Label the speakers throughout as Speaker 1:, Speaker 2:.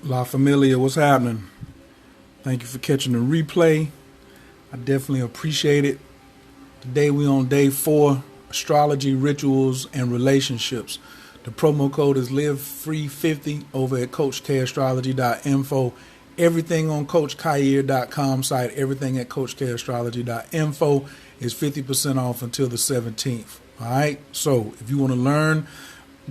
Speaker 1: La Familia, what's happening? Thank you for catching the replay. I definitely appreciate it. Today we on day 4, astrology, rituals, and relationships. The promo code is LiveFree50 over at CoachKAstrology.info. Everything on CoachKair.com site, everything at CoachKAstrology.info is 50% off until the 17th. All right? So if you want to learn,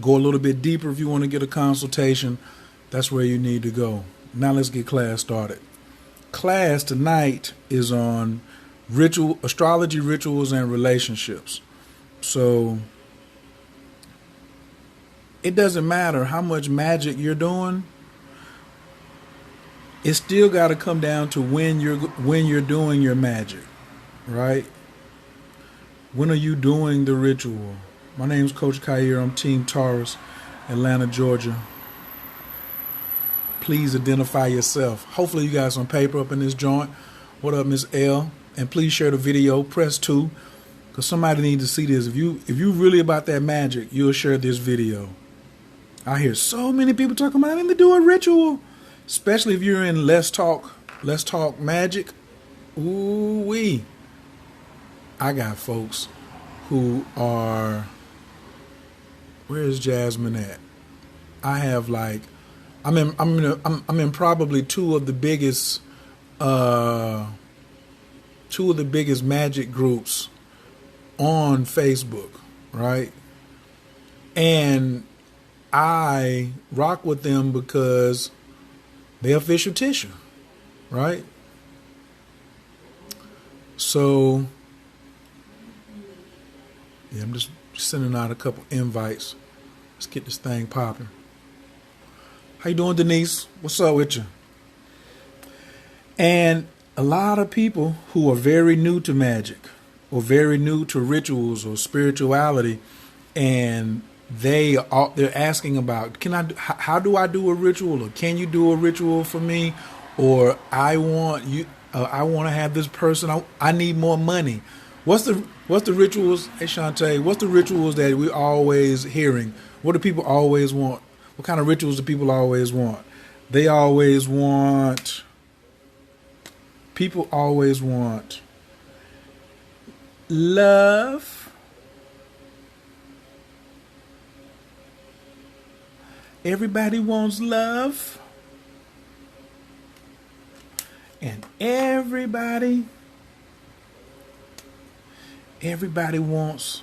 Speaker 1: go a little bit deeper. If you want to get a consultation, that's where you need to go. Now let's get class started. Class tonight is on astrology, rituals, and relationships. So it doesn't matter how much magic you're doing. It's still got to come down to when you're doing your magic, right? When are you doing the ritual? My name's Coach Kair. I'm Team Taurus, Atlanta, Georgia. Please identify yourself. Hopefully you got some paper up in this joint. What up, Miss L? And please share the video. Press 2, because somebody needs to see this. If you really about that magic, you'll share this video. I hear so many people talking about having to do a ritual, especially if you're in Let's Talk Magic. Ooh wee! I got folks who are. Where's Jasmine at? I have like. I'm in probably two of the biggest magic groups on Facebook, right? And I rock with them because they're official tissue, right? So yeah, I'm just sending out a couple invites. Let's get this thing popping. How you doing, Denise? What's up with you? And a lot of people who are very new to magic or very new to rituals or spirituality, and they're asking about, how do I do a ritual, or can you do a ritual for me, or I want to have this person, I need more money. What's the rituals? Hey Shantae, what's the rituals that we're always hearing? What do people always want? What kind of rituals do people always want? People always want love. Everybody wants love. And everybody wants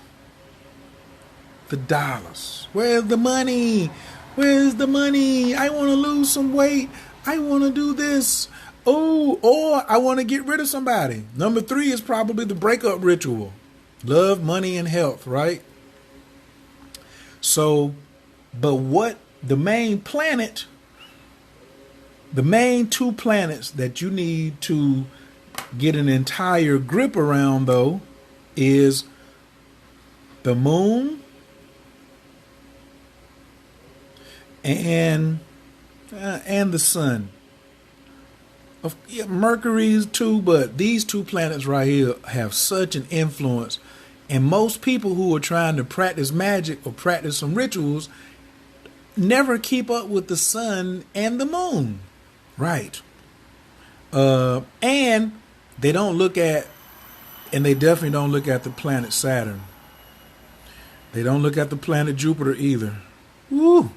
Speaker 1: the dollars. Where's the money? Where's the money? I want to lose some weight. I want to do this. Oh, or I want to get rid of somebody. Number 3 is probably the breakup ritual. Love, money, and health, right? So, but what the main 2 planets that you need to get an entire grip around, though, is the moon and the sun. Mercury's too, but these 2 planets right here have such an influence. And most people who are trying to practice magic or practice some rituals never keep up with the sun and the moon, right? And they definitely don't look at the planet Saturn. They don't look at the planet Jupiter either. Woo!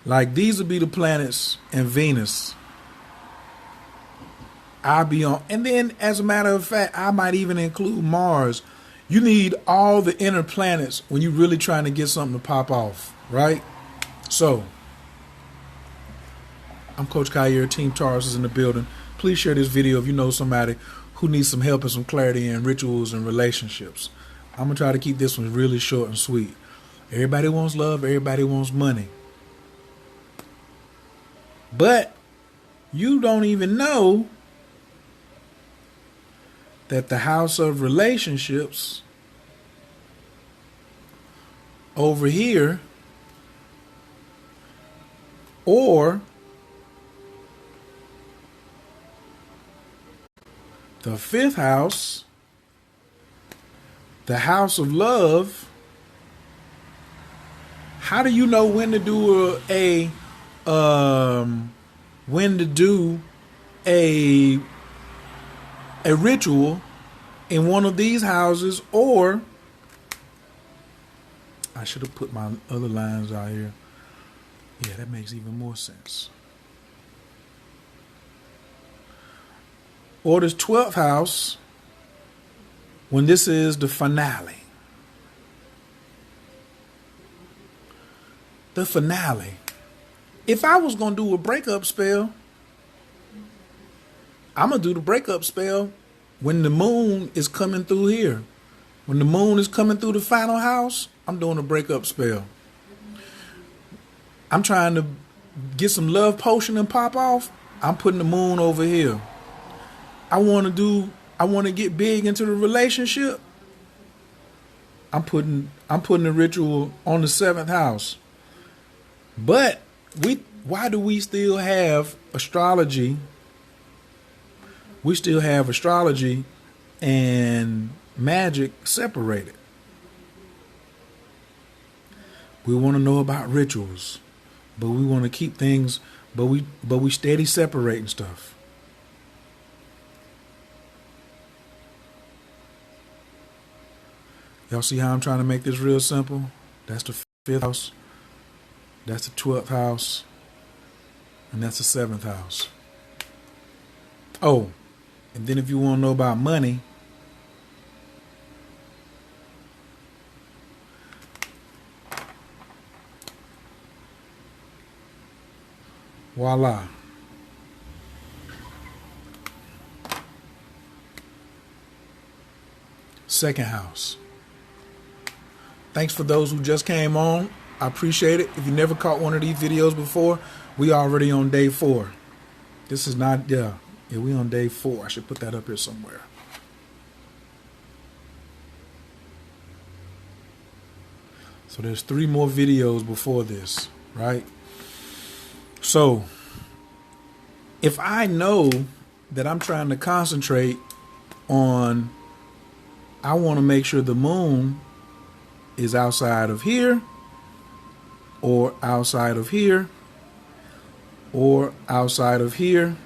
Speaker 1: Like, these would be the planets, and Venus. I'll be on. And then, as a matter of fact, I might even include Mars. You need all the inner planets when you're really trying to get something to pop off, right? So, I'm Coach Kair. Team Taurus is in the building. Please share this video if you know somebody who needs some help and some clarity in rituals and relationships. I'm going to try to keep this one really short and sweet. Everybody wants love. Everybody wants money. But you don't even know that the house of relationships over here, or the 5th house, the house of love. How do you know when to do when to do a ritual in one of these houses, or I should have put my other lines out here. Yeah, that makes even more sense. Or this 12th house, when this is the finale. The finale. If I was going to do a breakup spell, I'm going to do the breakup spell when the moon is coming through here. When the moon is coming through the final house, I'm doing a breakup spell. I'm trying to get some love potion and pop off. I'm putting the moon over here. I want to get big into the relationship. I'm putting the ritual on the 7th house. But why do we still have astrology? We still have astrology and magic separated. We want to know about rituals, but we want to keep things, but we steady separating stuff. Y'all see how I'm trying to make this real simple? That's the 5th house. That's the 12th house. And that's the 7th house. Oh, and then if you want to know about money, voila. Second house. Thanks for those who just came on. I appreciate it. If you never caught one of these videos before, we already on day 4. This is not, yeah, we on day 4. I should put that up here somewhere. So there's 3 more videos before this, right? So if I know that I'm trying to concentrate on, I want to make sure the moon is outside of here, or outside of here, or outside of here,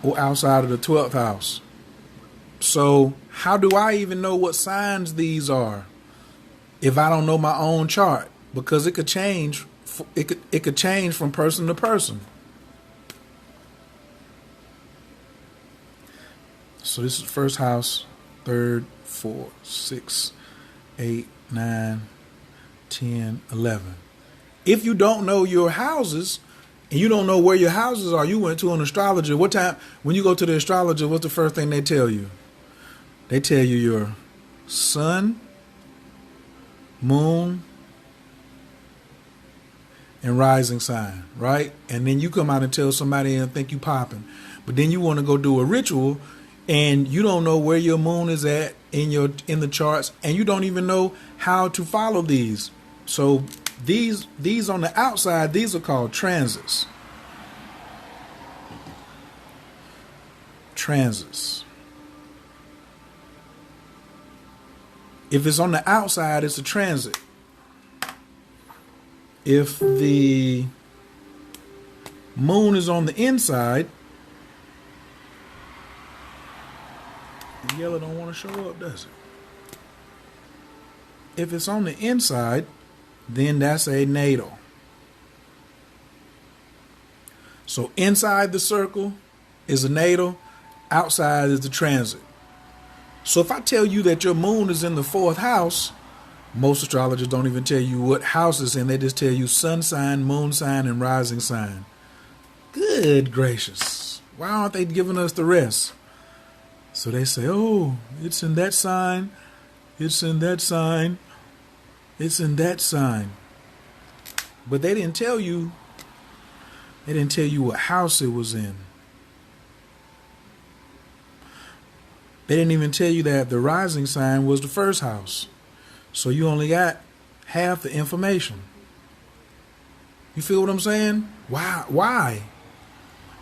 Speaker 1: or outside of the 12th house. So how do I even know what signs these are if I don't know my own chart? Because it could change. It could change from person to person. So this is first house, 3rd, 4, 6, 8, 9, 10, 11. If you don't know your houses and you don't know where your houses are, you went to an astrologer. What time, when you go to the astrologer, what's the first thing they tell you? They tell you your sun, moon, and rising sign, right? And then you come out and tell somebody and think you popping. But then you want to go do a ritual and you don't know where your moon is at in the charts, and you don't even know how to follow these. So these on the outside, these are called transits. Transits. If it's on the outside, it's a transit. If the moon is on the inside, the yellow don't want to show up, does it? If it's on the inside, then that's a natal. So inside the circle is a natal, outside is the transit. So if I tell you that your moon is in the 4th house, most astrologers don't even tell you what house it's in. They just tell you sun sign, moon sign, and rising sign. Good gracious. Why aren't they giving us the rest? So they say, oh, it's in that sign, it's in that sign, it's in that sign. But they didn't tell you what house it was in. They didn't even tell you that the rising sign was the 1st house. So you only got half the information. You feel what I'm saying? Why?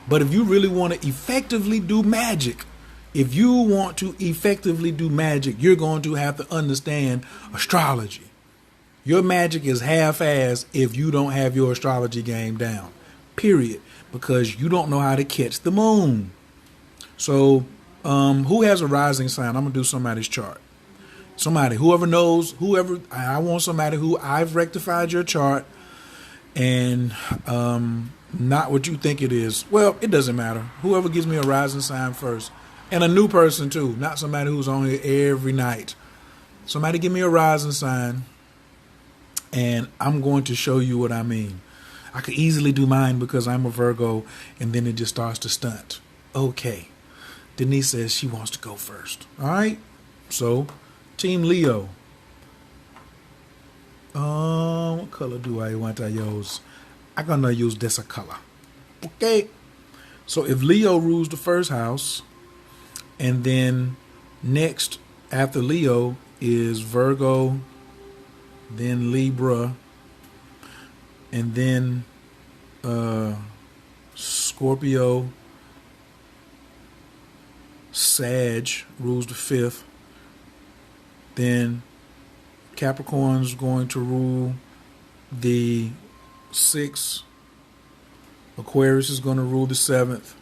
Speaker 1: But if you really want to effectively do magic, you're going to have to understand astrology. Your magic is half-assed if you don't have your astrology game down. period, because you don't know how to catch the moon. So who has a rising sign? I'm going to do somebody's chart. Somebody, whoever knows, I want somebody who I've rectified your chart and not what you think it is. Well, it doesn't matter. Whoever gives me a rising sign first. And a new person too, not somebody who's on here every night. Somebody give me a rising sign and I'm going to show you what I mean. I could easily do mine because I'm a Virgo and then it just starts to stunt. Okay. Denise says she wants to go first. All right. So, Team Leo. What color do I want to use? I'm going to use this color. Okay. So, if Leo rules the first house, and then next after Leo is Virgo, then Libra, and then Scorpio, Sag rules the fifth. Then Capricorn's going to rule the sixth. Aquarius is going to rule the seventh.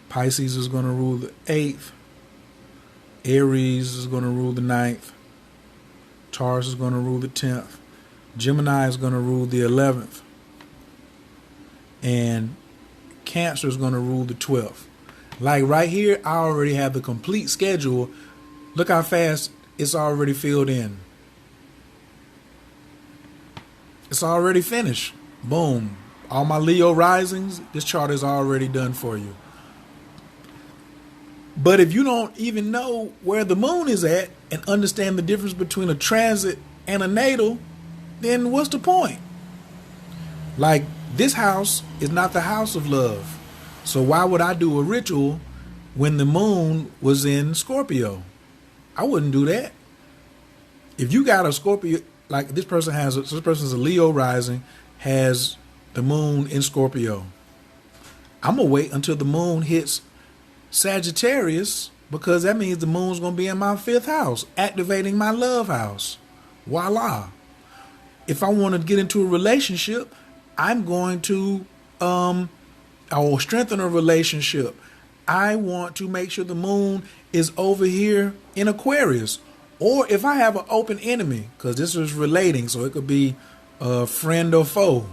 Speaker 1: Pisces is going to rule the eighth. Aries is going to rule the ninth. Taurus is going to rule the 10th. Gemini is going to rule the 11th. And Cancer is going to rule the 12th. Like right here, I already have the complete schedule. Look how fast it's already filled in. It's already finished. Boom. All my Leo risings, this chart is already done for you. But if you don't even know where the moon is at and understand the difference between a transit and a natal, then what's the point? Like, this house is not the house of love. So why would I do a ritual when the moon was in Scorpio? I wouldn't do that. If you got a Scorpio, like this person's a Leo rising, has the moon in Scorpio. I'm going to wait until the moon hits Sagittarius, because that means the moon's going to be in my fifth house, activating my love house. Voila. If I want to get into a relationship, I'm going to I will strengthen a relationship. I want to make sure the moon is over here in Aquarius. Or if I have an open enemy, because this is relating, so it could be a friend or foe.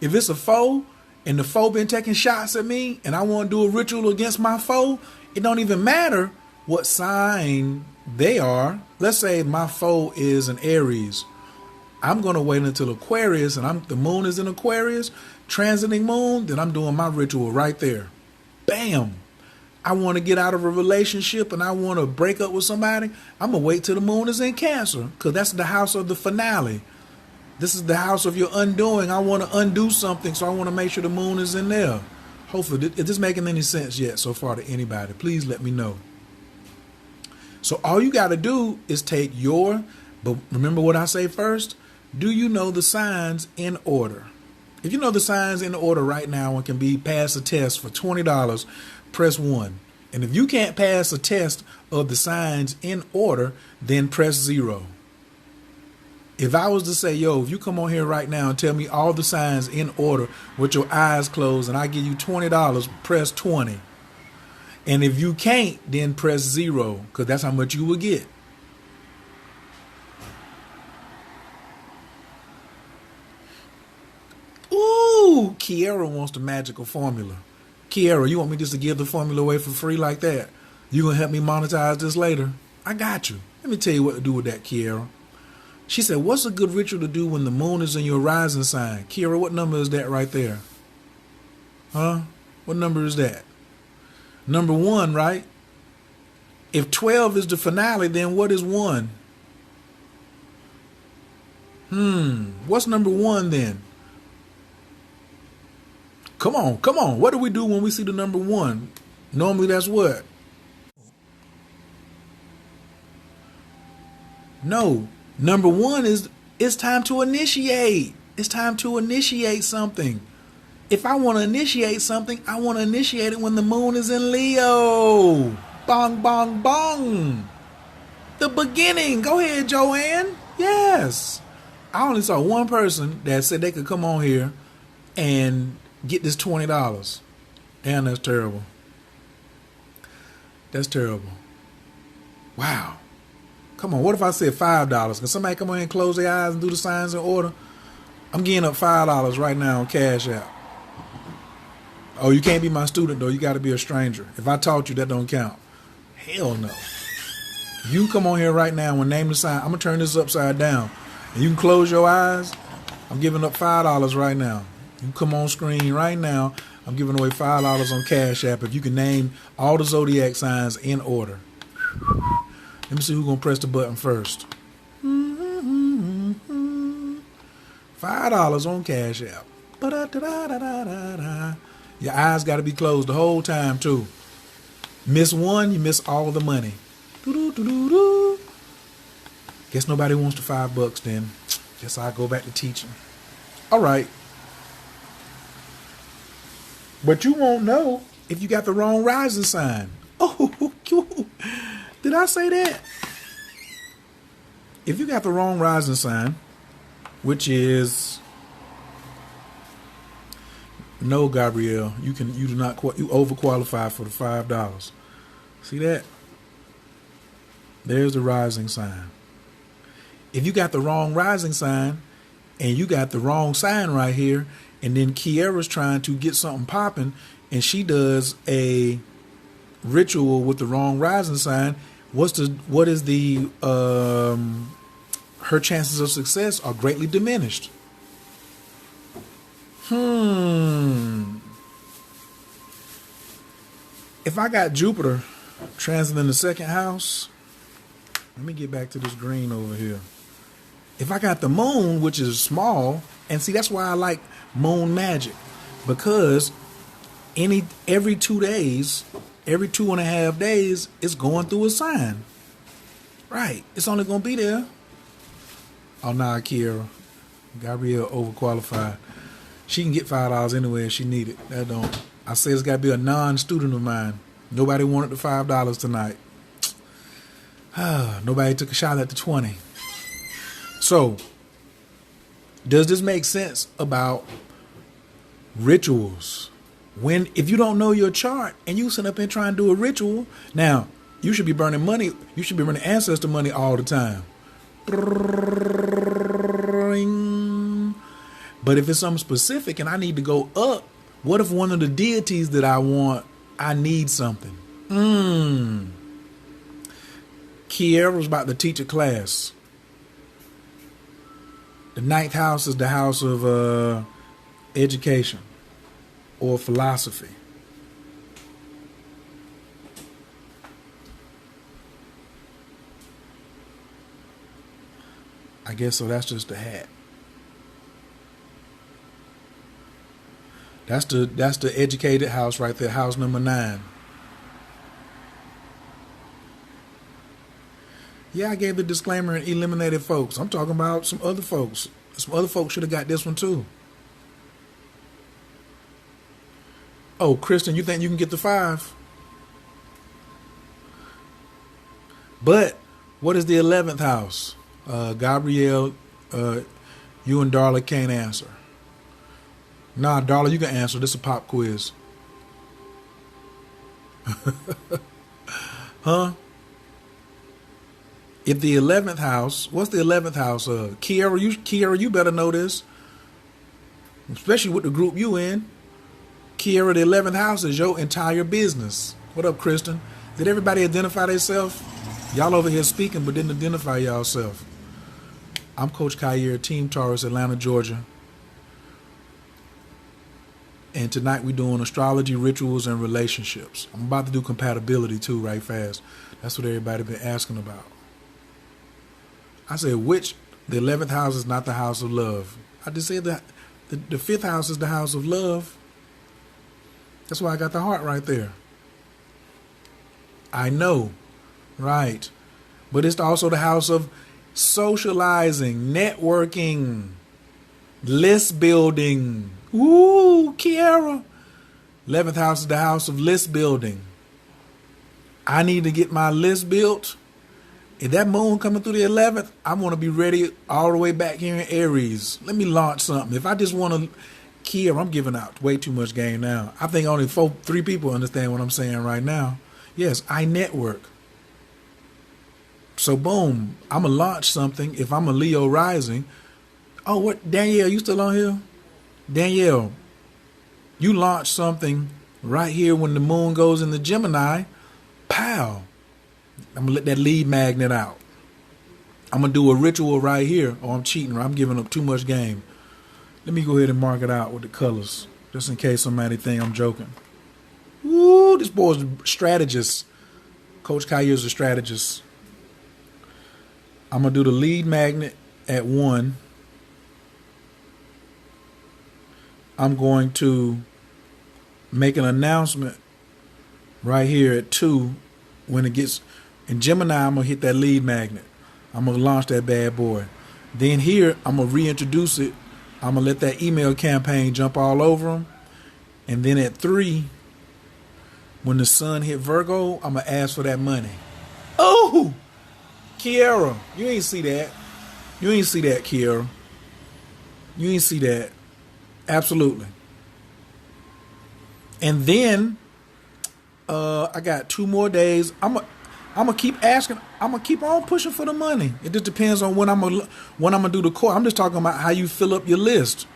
Speaker 1: If it's a foe and the foe been taking shots at me and I want to do a ritual against my foe, it don't even matter what sign they are. Let's say my foe is an Aries. I'm going to wait until Aquarius and the moon is in Aquarius, transiting moon, then I'm doing my ritual right there. Bam. I want to get out of a relationship and I want to break up with somebody. I'm going to wait till the moon is in Cancer, because that's the house of the finale. This is the house of your undoing. I want to undo something, so I want to make sure the moon is in there. Hopefully, is this making any sense yet so far to anybody? Please let me know. So all you got to do is take but remember what I say first? Do you know the signs in order? If you know the signs in order right now and can be passed a test for $20, press 1. And if you can't pass a test of the signs in order, then press 0. If I was to say, yo, if you come on here right now and tell me all the signs in order with your eyes closed and I give you $20, press 20. And if you can't, then press 0, because that's how much you will get. Ooh, Kiera wants the magical formula. Kiera, you want me just to give the formula away for free like that? You gonna help me monetize this later? I got you. Let me tell you what to do with that, Kiera. She said, what's a good ritual to do when the moon is in your rising sign? Kiera, what number is that right there? Huh? What number is that? Number 1, right? If 12 is the finale, then what is 1? What's number 1 then? Come on. What do we do when we see the number 1? Normally that's what? No. Number 1 is it's time to initiate. It's time to initiate something. If I want to initiate something, I want to initiate it when the moon is in Leo. Bong, bong, bong. The beginning. Go ahead, Joanne. Yes. I only saw one person that said they could come on here and get this $20. Damn, that's terrible. That's terrible. Wow. Come on, what if I said $5? Can somebody come on and close their eyes and do the signs in order? I'm getting up $5 right now on Cash App. Oh, you can't be my student, though. You got to be a stranger. If I taught you, that don't count. Hell no. You can come on here right now and name the sign. I'm going to turn this upside down. And you can close your eyes. I'm giving up $5 right now. You can come on screen right now. I'm giving away $5 on Cash App if you can name all the zodiac signs in order. Let me see who's going to press the button first. $5 on Cash App. Your eyes got to be closed the whole time, too. Miss one, you miss all the money. Guess nobody wants the $5 then. Guess I'll go back to teaching. All right. But you won't know if you got the wrong rising sign. Oh, did I say that? If you got the wrong rising sign, which is no, Gabrielle, you do not you overqualify for the $5. See that? There's the rising sign. If you got the wrong rising sign and you got the wrong sign right here, and then Kiara's trying to get something popping and she does a ritual with the wrong rising sign, what is the her chances of success are greatly diminished. If I got Jupiter transiting the second house, let me get back to this green over here. If I got the moon, which is small, and see, that's why I like moon magic, because every 2 days, every 2.5 days, it's going through a sign. Right. It's only going to be there. Oh, nah, Kiara. Gabrielle overqualified. She can get $5 anyway if she need it. That don't. I say it's got to be a non-student of mine. Nobody wanted the $5 tonight. Nobody took a shot at the 20. So, does this make sense about rituals? If you don't know your chart and you sit up and try and do a ritual, now you should be burning money. You should be burning ancestor money all the time. But if it's something specific and I need to go up, what if one of the deities that I want, I need something? Kiara was about to teach a class. The 9th house is the house of education or philosophy. I guess so. That's just the hat. That's the educated house right there, house number 9. Yeah, I gave the disclaimer and eliminated folks. I'm talking about some other folks. Some other folks should have got this one too. Oh, Kristen, you think you can get the 5? But what is the 11th house? Gabrielle, you and Darla can't answer. Nah, Darla, you can answer. This is a pop quiz. Huh? If the 11th house, what's the 11th house? Kiara, you better know this. Especially with the group you in. Kiara, the 11th house is your entire business. What up, Kristen? Did everybody identify themselves? Y'all over here speaking, but didn't identify y'allself. I'm Coach Khayr, Team Taurus, Atlanta, Georgia. And tonight we're doing astrology, rituals, and relationships. I'm about to do compatibility too, right fast. That's what everybody been asking about. I said, the 11th house is not the house of love. I just said that the 5th house is the house of love. That's why I got the heart right there. I know, right. But it's also the house of socializing, networking, list building. Ooh, Kiara. 11th house is the house of list building. I need to get my list built. If that moon coming through the 11th, I want to be ready all the way back here in Aries. Let me launch something. If I just want to Kier, I'm giving out way too much game now. I think only 3 people understand what I'm saying right now. Yes, I network. So boom, I'm going to launch something. If I'm a Leo rising. Oh, what? Danielle, you still on here? Danielle, you launch something right here when the moon goes into Gemini. Pow. I'm going to let that lead magnet out. I'm going to do a ritual right here. Oh, I'm cheating. I'm giving up too much game. Let me go ahead and mark it out with the colors, just in case somebody think I'm joking. Ooh, this boy's a strategist. Coach Kayer's a strategist. I'm going to do the lead magnet at 1. I'm going to make an announcement right here at 2. When it gets in Gemini, I'm going to hit that lead magnet. I'm going to launch that bad boy. Then here, I'm going to reintroduce it. I'm going to let that email campaign jump all over them. And then at 3, when the sun hit Virgo, I'm going to ask for that money. Oh! Kiera, you ain't see that. You ain't see that, Kiera. You ain't see that. Absolutely. And then I got 2 more days. I'm gonna keep asking. I'm gonna keep on pushing for the money. It just depends on when I'm gonna do the course. I'm just talking about how you fill up your list.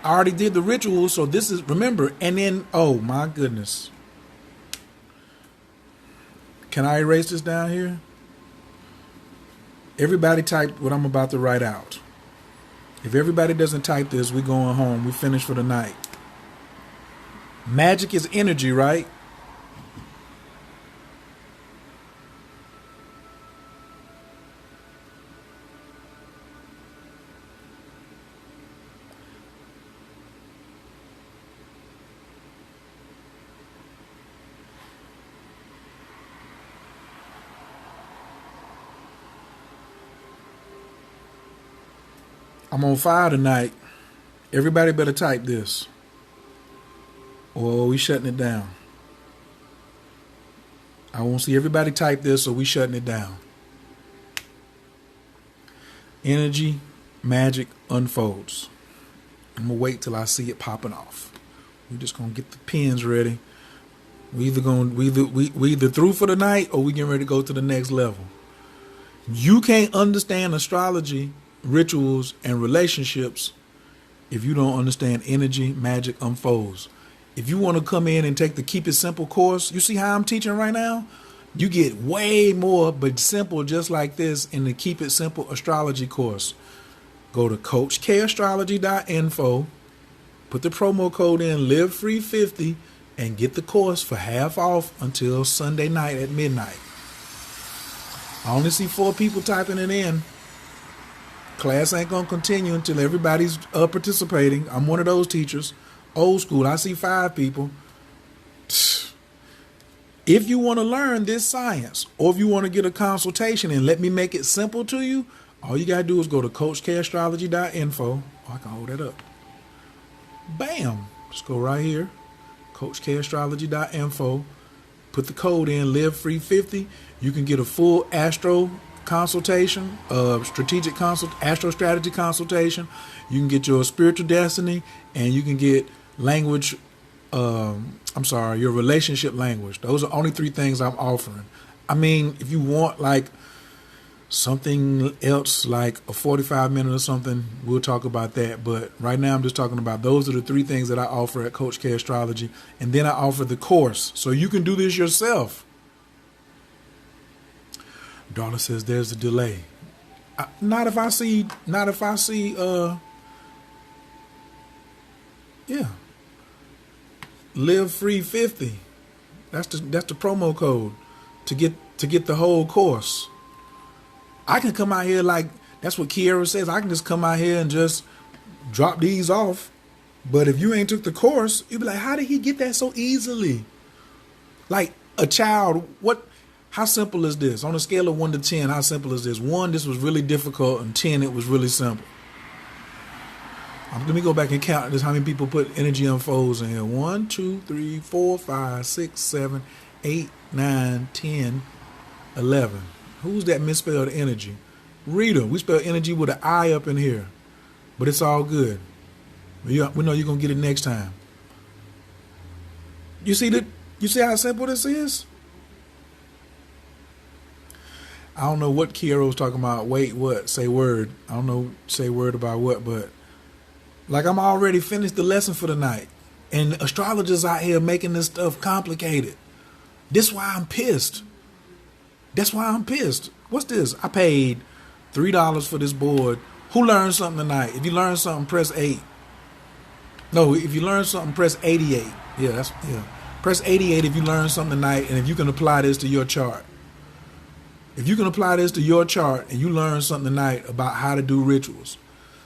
Speaker 1: I already did the rituals, so this is, remember. And then, oh my goodness, can I erase this down here? Everybody type what I'm about to write out. If everybody doesn't type this, we're going home. We finish for the night. Magic is energy, right? I'm on fire tonight. Everybody better type this, or we shutting it down. I won't see everybody type this, or we shutting it down. Energy, magic unfolds. I'm gonna wait till I see it popping off. We're just gonna get the pens ready. We either through for the night, or we getting ready to go to the next level. You can't understand astrology, rituals, and relationships if you don't understand energy, magic unfolds. If you want to come in and take the Keep It Simple course, you see how I'm teaching right now? You get way more, but simple, just like this, in the Keep It Simple astrology course. Go to coachkastrology.info, put the promo code in, LiveFree50, and get the course for half off until Sunday night at midnight. I only see 4 people typing it in. Class ain't going to continue until everybody's participating. I'm one of those teachers. Old school. I see 5 people. If you want to learn this science, or if you want to get a consultation and let me make it simple to you, all you got to do is go to coachkastrology.info. Oh, I can hold that up. Bam. Just go right here. coachkastrology.info. Put the code in, LiveFree50. You can get a full astro consultation, astro strategy consultation. You can get your spiritual destiny, and you can get language, your relationship language. Those are only 3 things I'm offering. I mean, if you want like something else, like a 45-minute or something, we'll talk about that. But right now I'm just talking about those are the 3 things that I offer at Coach K Astrology. And then I offer the course, so you can do this yourself. Darla says there's a delay. Not if I see, Live Free 50. That's the promo code to get the whole course. I can come out here like, that's what Kiera says. I can just come out here and just drop these off. But if you ain't took the course, you'd be like, how did he get that so easily? Like a child, how simple is this? On a scale of 1 to 10, how simple is this? 1, this was really difficult, and 10, it was really simple. Let me go back and count this, how many people put energy unfolds in here. 1, 2, 3, 4, 5, 6, 7, 8, 9, 10, 11. Who's that misspelled energy? Rita. We spell energy with an I up in here. But it's all good. We know you're gonna get it next time. You see that? You see how simple this is? I don't know what Kiera was talking about. Wait, what? Say word. I don't know. Say word about what, but like I'm already finished the lesson for the night, and astrologers out here making this stuff complicated. This why I'm pissed. That's why I'm pissed. What's this? I paid $3 for this board. Who learned something tonight? If you learned something, press 8. No, if you learned something, press 88. Yeah. Press 88 if you learned something tonight, and if you can apply this to your chart. If you can apply this to your chart and you learn something tonight about how to do rituals.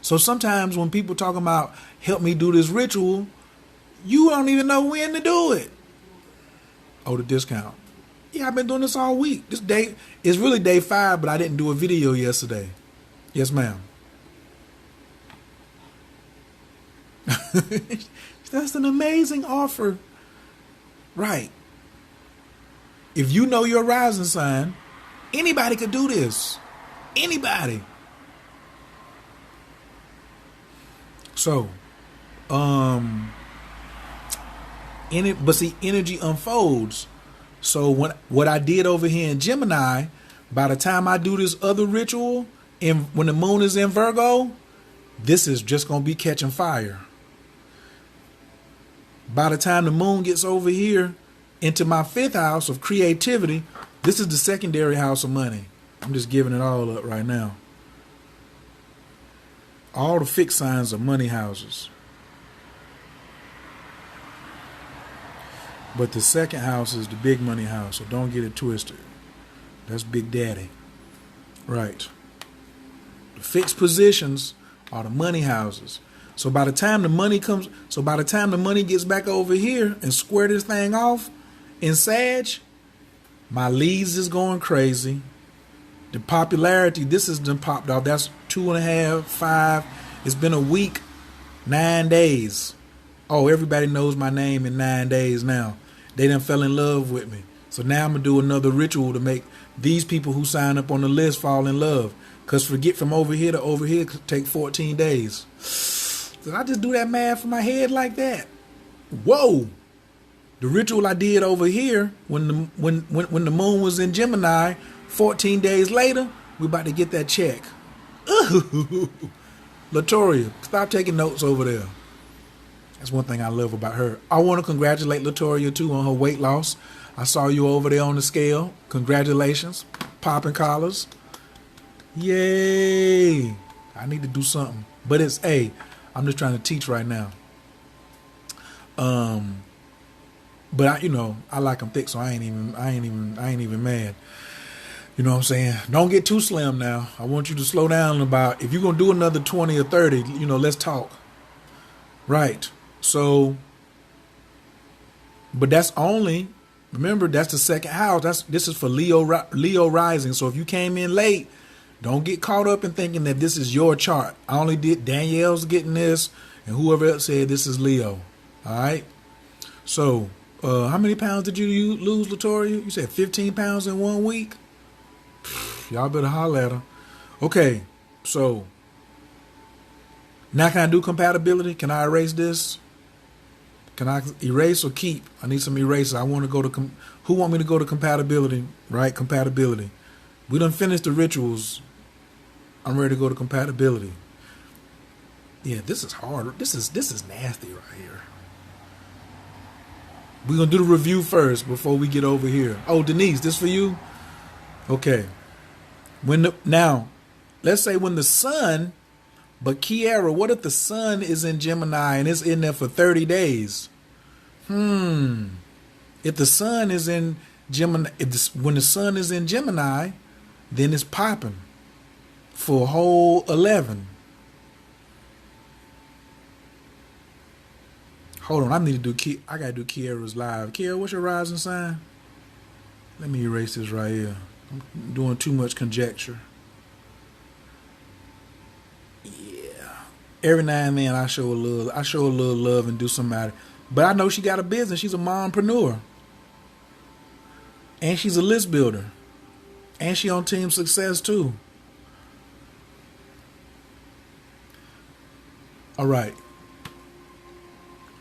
Speaker 1: So sometimes when people talk about help me do this ritual, you don't even know when to do it. Oh, the discount. Yeah, I've been doing this all week. This day is really day 5, but I didn't do a video yesterday. Yes, ma'am. That's an amazing offer. Right. If you know your rising sign, anybody could do this. Anybody. So, but see, energy unfolds. So what I did over here in Gemini, by the time I do this other ritual, when the moon is in Virgo, this is just going to be catching fire. By the time the moon gets over here into my 5th house of creativity, this is the secondary house of money. I'm just giving it all up right now. All the fixed signs are money houses. But the 2nd house is the big money house, so don't get it twisted. That's Big Daddy. Right. The fixed positions are the money houses. So by the time the money gets back over here and square this thing off in Sag, my leads is going crazy. The popularity, this has been popped off. That's 2.5, 5. It's been a week, 9 days. Oh, everybody knows my name in 9 days now. They done fell in love with me. So now I'm going to do another ritual to make these people who sign up on the list fall in love. Because forget from over here to over here could take 14 days. Did I just do that math in my head like that? Whoa! The ritual I did over here when the moon was in Gemini, 14 days later, we about to get that check. Ooh. Latoria, stop taking notes over there. That's one thing I love about her. I want to congratulate Latoria too on her weight loss. I saw you over there on the scale. Congratulations. Popping collars. Yay. I need to do something. But it's I'm just trying to teach right now. But I like them thick, so I ain't even mad. You know what I'm saying? Don't get too slim now. I want you to slow down about, if you're going to do another 20 or 30, let's talk. Right. So, but that's only, remember, that's the 2nd house. This is for Leo rising. So if you came in late, don't get caught up in thinking that this is your chart. I only did, Danielle's getting this, and whoever else said this is Leo. All right. So, how many pounds did you lose, Latoria? You said 15 pounds in 1 week? Y'all better holler at her. Okay, so now can I do compatibility? Can I erase this? Can I erase or keep? I need some erasers. I want to go to, who want me to go to compatibility? Right, compatibility. We done finished the rituals. I'm ready to go to compatibility. Yeah, this is hard. This is nasty right here. We're going to do the review first before we get over here. Oh, Denise, this for you? Okay. Now, let's say when the sun, but Kiera, what if the sun is in Gemini and it's in there for 30 days? If the sun is in Gemini, when the sun is in Gemini, then it's popping for a whole 11. Hold on, I gotta do Kiera's live. Kiera, what's your rising sign? Let me erase this right here. I'm doing too much conjecture. Yeah. Every now and then I show a little love and do somebody. But I know she got a business. She's a mompreneur. And she's a list builder. And she on Team Success too. All right.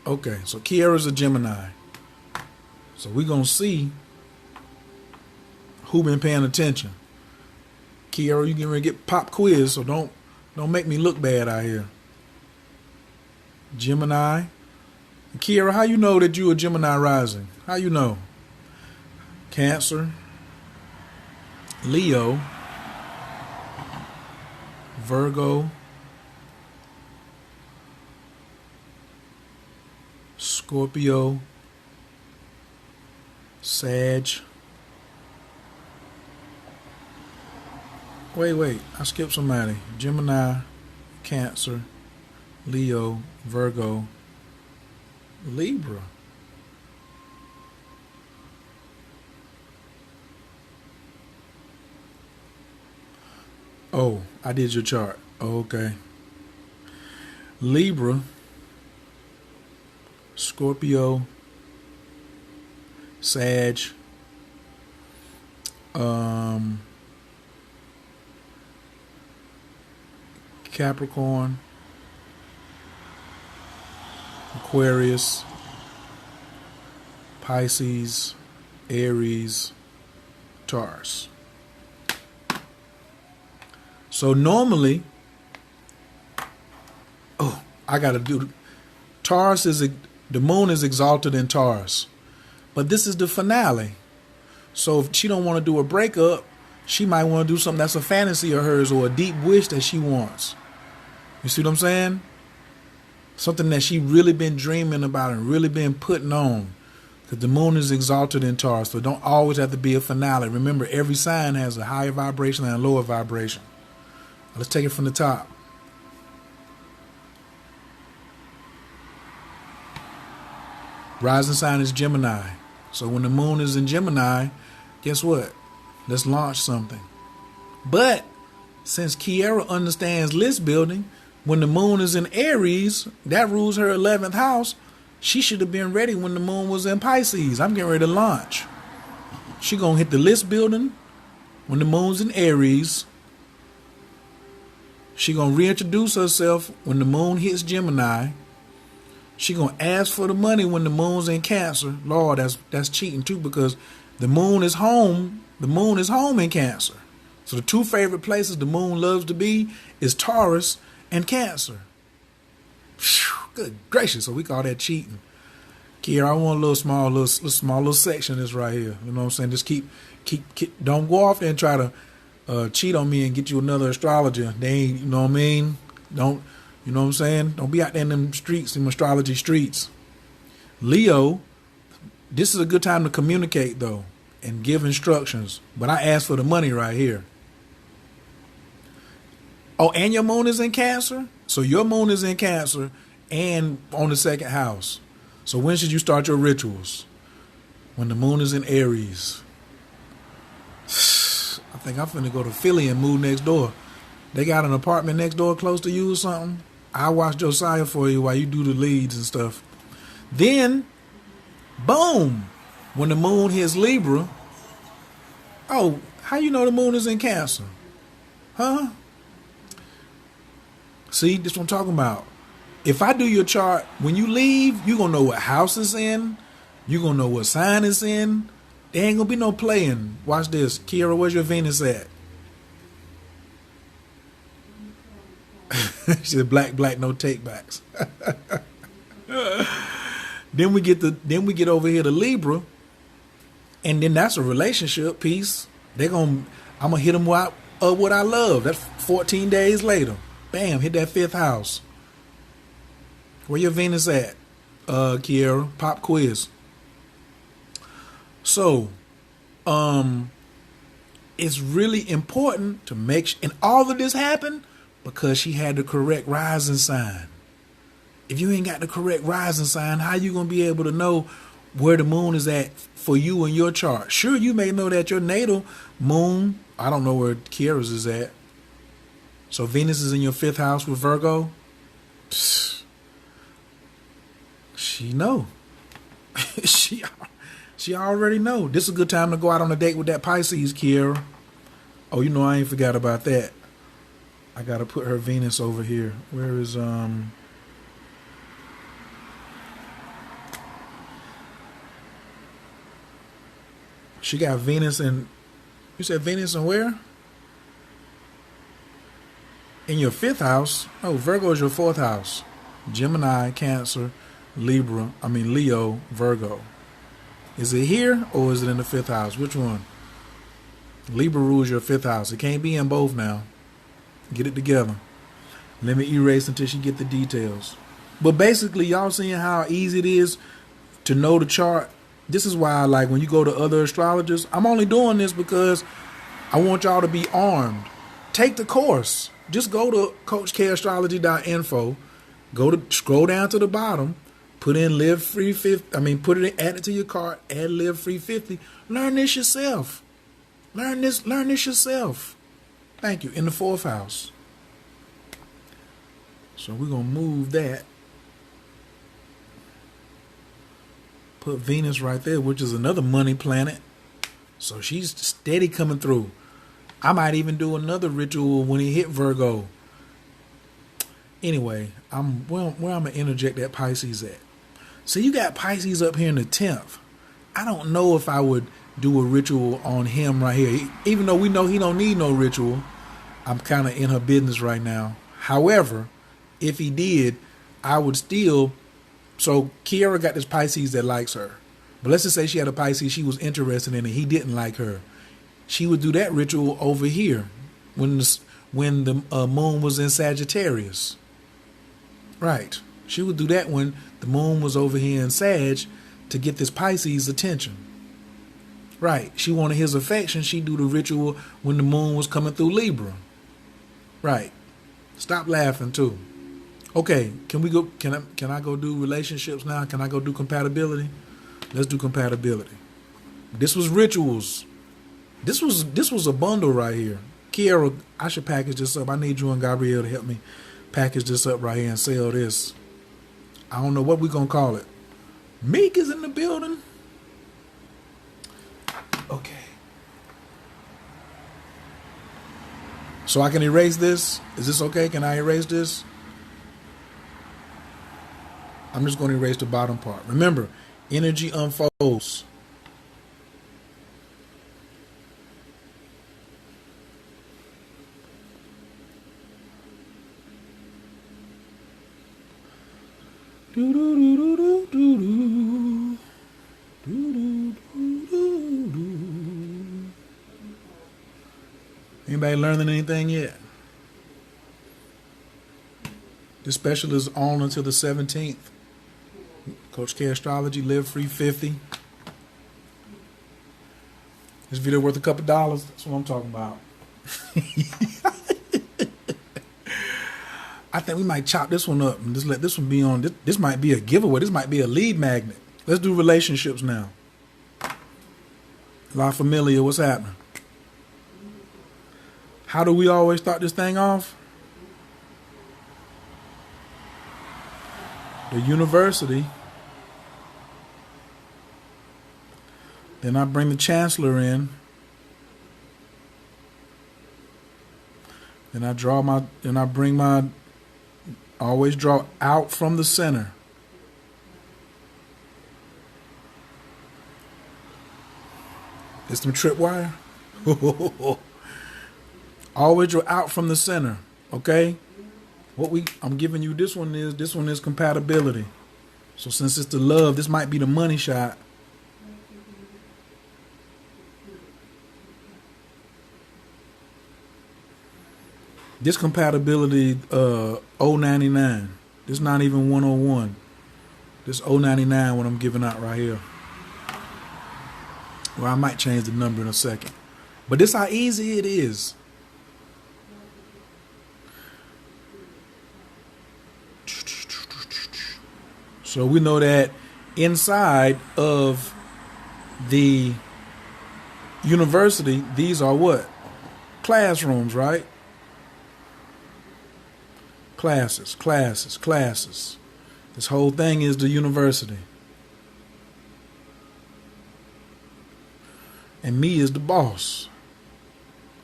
Speaker 1: Okay, so Kiara's a Gemini. So we're going to see who been paying attention. Kiara, you getting ready to get pop quiz, so don't make me look bad out here. Gemini. Kiara, how you know that you a Gemini rising? How you know? Cancer, Leo, Virgo, Scorpio, Sag. Wait, I skipped somebody. Gemini, Cancer, Leo, Virgo, Libra. Oh, I did your chart. Okay. Libra, Scorpio, Sag, Capricorn, Aquarius, Pisces, Aries, Taurus. So normally, I got to do, Taurus is, the moon is exalted in Taurus. But this is the finale. So if she don't want to do a breakup, she might want to do something that's a fantasy of hers or a deep wish that she wants. You see what I'm saying? Something that she really been dreaming about and really been putting on. Because the moon is exalted in Taurus. So it don't always have to be a finale. Remember, every sign has a higher vibration and a lower vibration. Let's take it from the top. Rising sign is Gemini. So when the moon is in Gemini, guess what? Let's launch something. But since Kiara understands list building, when the moon is in Aries, that rules her 11th house. She should have been ready when the moon was in Pisces. I'm getting ready to launch. She gonna hit the list building when the moon's in Aries. She gonna reintroduce herself when the moon hits Gemini. She gonna ask for the money when the moon's in Cancer. Lord, that's cheating too, because the moon is home. The moon is home in Cancer. So the two favorite places the moon loves to be is Taurus and Cancer. Whew, good gracious! So we call that cheating. Kiara, I want a small little section of this right here. You know what I'm saying? Just keep. Don't go off there and try to cheat on me and get you another astrologer. They ain't, you know what I mean? Don't. You know what I'm saying? Don't be out there in them streets, them astrology streets. Leo, this is a good time to communicate, though, and give instructions. But I asked for the money right here. Oh, and your moon is in Cancer? So your moon is in Cancer and on the second house. So when should you start your rituals? When the moon is in Aries. I think I'm finna go to Philly and move next door. They got an apartment next door close to you or something? I'll watch Josiah for you while you do the leads and stuff. Then, boom, when the moon hits Libra. Oh, how you know the moon is in Cancer? Huh? See, this is what I'm talking about. If I do your chart, when you leave, you're going to know what house it's in. You're going to know what sign it's in. There ain't going to be no playing. Watch this. Kiara, where's your Venus at? She said, black, no takebacks. Then we get over here to Libra, and then that's a relationship piece. I'm gonna hit them with what I love. That's 14 days later. Bam, hit that 5th house. Where your Venus at, Kiara? Pop quiz. So, it's really important to and all of this happened because she had the correct rising sign. If you ain't got the correct rising sign, how you going to be able to know where the moon is at for you in your chart? Sure, you may know that your natal moon, I don't know where Kiara's is at. So Venus is in your 5th house with Virgo. Psst. She know. she already know. This is a good time to go out on a date with that Pisces, Kiara. Oh, you know I ain't forgot about that. I gotta put her Venus over here. Where is She got Venus in, you said Venus in where? In your fifth house? Oh, Virgo is your fourth house. Gemini, Cancer, Leo, Virgo. Is it here or is it in the fifth house? Which one? Libra rules your fifth house. It can't be in both now. Get it together. Let me erase until she get the details. But basically, y'all seeing how easy it is to know the chart? This is why, like, when you go to other astrologers, I'm only doing this because I want y'all to be armed. Take the course. Just go to coachkastrology.info. Scroll down to the bottom. Put in live free 50. Add it to your cart. Add live free 50. Learn this yourself. Learn this yourself. Thank you. In the fourth house. So we're gonna move that. Put Venus right there, which is another money planet. So she's steady coming through. I might even do another ritual when it hit Virgo. Anyway, where I'm gonna interject that Pisces at. So you got Pisces up here in the 10th. I don't know if I would do a ritual on him right here. Even though we know he don't need no ritual, I'm kind of in her business right now. However, if he did, I would still. So Kiara got this Pisces that likes her. But let's just say she had a Pisces she was interested in and he didn't like her. She would do that ritual over here when the moon was in Sagittarius. Right. She would do that when the moon was over here in Sag to get this Pisces attention. Right. She wanted his affection. She'd do the ritual when the moon was coming through Libra. Right. Stop laughing too. Okay, can we go? Can I go do relationships now? Can I go do compatibility? Let's do compatibility. This was rituals. This was a bundle right here. Kiara, I should package this up. I need you and Gabrielle to help me package this up right here and sell this. I don't know what we're gonna call it. Meek is in the building. Okay. So I can erase this? Is this okay? Can I erase this? I'm just going to erase the bottom part. Remember, energy unfolds. Anybody learning anything yet? This special is on until the 17th. Coach K Astrology, live free 50. This video worth a couple dollars. That's what I'm talking about. I think we might chop this one up and just let this one be on. This might be a giveaway. This might be a lead magnet. Let's do relationships now. La Familia, what's happening? How do we always start this thing off? The university. Then I bring the chancellor in. Then I always draw out from the center. It's some tripwire. Always draw out from the center. Okay? I'm giving you this one is compatibility. So since it's the love, this might be the money shot. This compatibility 099. This not even 101. This 099 what I'm giving out right here. Well, I might change the number in a second. But this how easy it is. So we know that inside of the university, these are what? Classrooms, right? Classes. This whole thing is the university. And me is the boss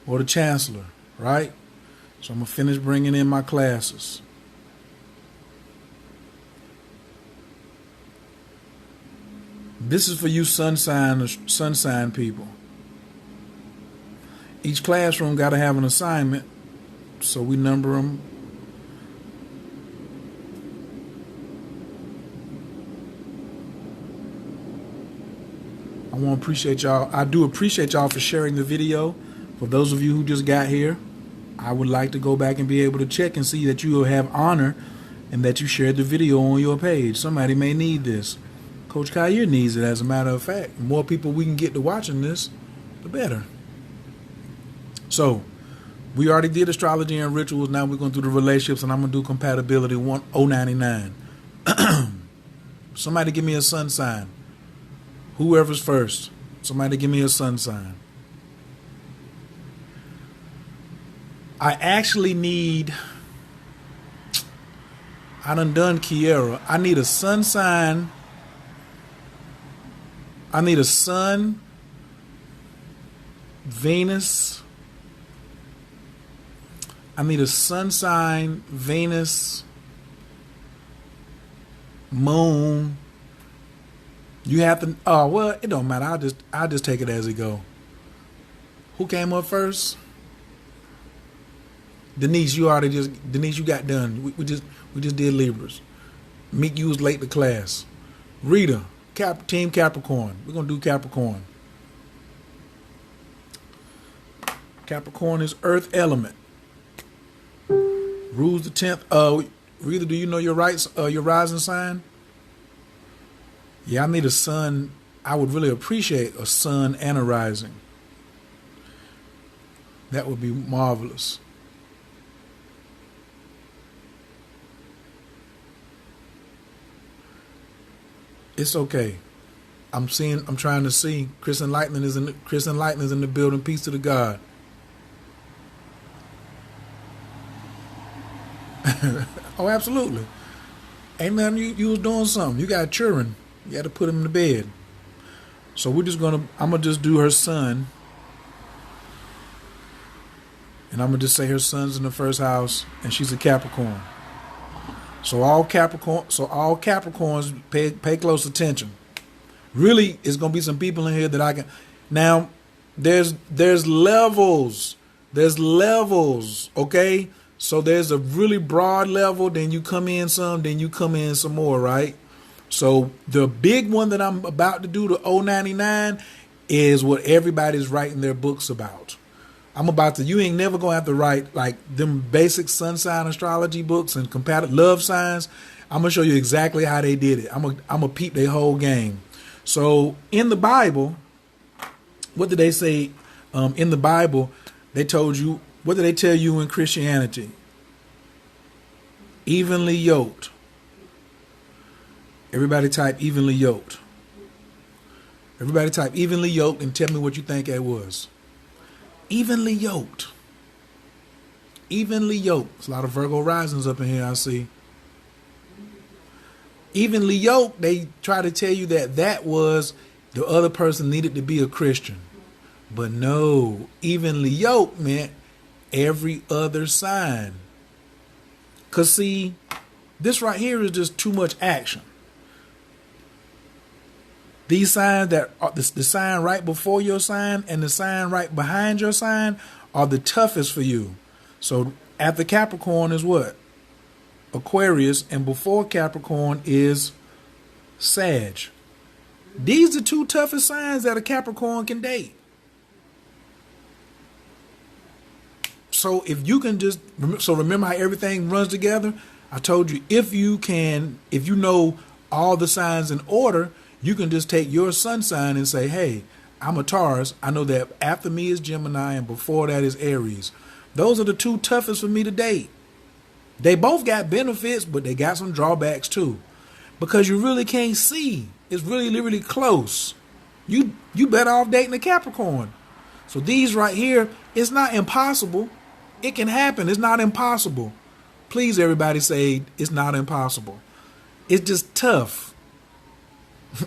Speaker 1: or the chancellor, right? So I'm going to finish bringing in my classes. This is for you sun sign people. Each classroom got to have an assignment, so we number them. I want to appreciate y'all. I do appreciate y'all for sharing the video. For those of you who just got here, I would like to go back and be able to check and see that you have honor and that you shared the video on your page. Somebody may need this. Coach Khayr needs it, as a matter of fact. The more people we can get to watching this, the better. So, we already did astrology and rituals. Now we're going through the relationships, and I'm going to do compatibility 1099. Somebody give me a sun sign. Whoever's first. Somebody give me a sun sign. I actually need... I done Kiera. I need a sun sign. I need a sun, Venus. I need a sun sign, Venus, moon. You have to. Oh well, it don't matter. I'll just take it as it go. Who came up first? Denise, you got done. We just did Libras. Meek, you was late to class. Rita, Team Capricorn. We're gonna do Capricorn. Capricorn is Earth element. Rules the 10th. Rita, do you know your rising sign? Yeah, I need a sun. I would really appreciate a sun and a rising. That would be marvelous. It's okay. I'm trying to see. Chris Enlightenment is in the building. Peace to the God. Oh, absolutely. Ain't nothing. You was doing something. You got children. You had to put them to bed. So I'm gonna just do her son, and I'm gonna just say her son's in the first house, and she's a Capricorn. So all Capricorns pay close attention. Really, it's gonna be some people in here that I can. Now, there's levels. There's levels. Okay. So there's a really broad level. Then you come in some. Then you come in some more. Right. So the big one that I'm about to do, the 099, is what everybody's writing their books about. You ain't never gonna have to write like them basic sun sign astrology books and compatible love signs. I'm gonna show you exactly how they did it. I'm gonna peep their whole game. So in the Bible, what did they say? In the Bible, they told you, what did they tell you in Christianity? Evenly yoked. Everybody type evenly yoked. Everybody type evenly yoked and tell me what you think that was. Evenly yoked. Evenly yoked. There's a lot of Virgo risings up in here, I see. Evenly yoked, they try to tell you that was the other person needed to be a Christian. But no, evenly yoked meant every other sign. Because see, this right here is just too much action. These signs that are the sign right before your sign and the sign right behind your sign are the toughest for you. So after Capricorn is what? Aquarius, and before Capricorn is Sag. These are the two toughest signs that a Capricorn can date. So if you can just, remember how everything runs together? I told you, if you know all the signs in order, you can just take your sun sign and say, hey, I'm a Taurus. I know that after me is Gemini and before that is Aries. Those are the two toughest for me to date. They both got benefits, but they got some drawbacks too. Because you really can't see. It's really, really close. You better off dating a Capricorn. So these right here, it's not impossible. It can happen. It's not impossible. Please, everybody say it's not impossible. It's just tough.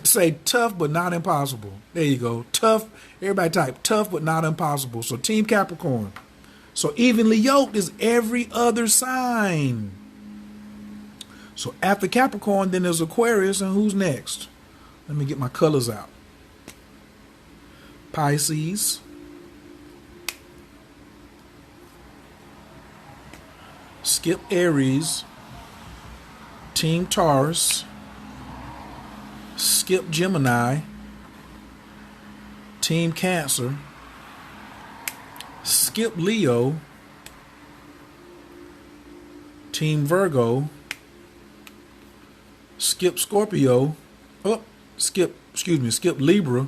Speaker 1: Say tough but not impossible. There you go. Tough. Everybody type tough but not impossible. So Team Capricorn. So evenly yoked is every other sign. So after Capricorn, then there's Aquarius, and who's next? Let me get my colors out. Pisces, skip Aries, Team Taurus, skip Gemini, Team Cancer, skip Leo, Team Virgo, skip Scorpio, skip Libra,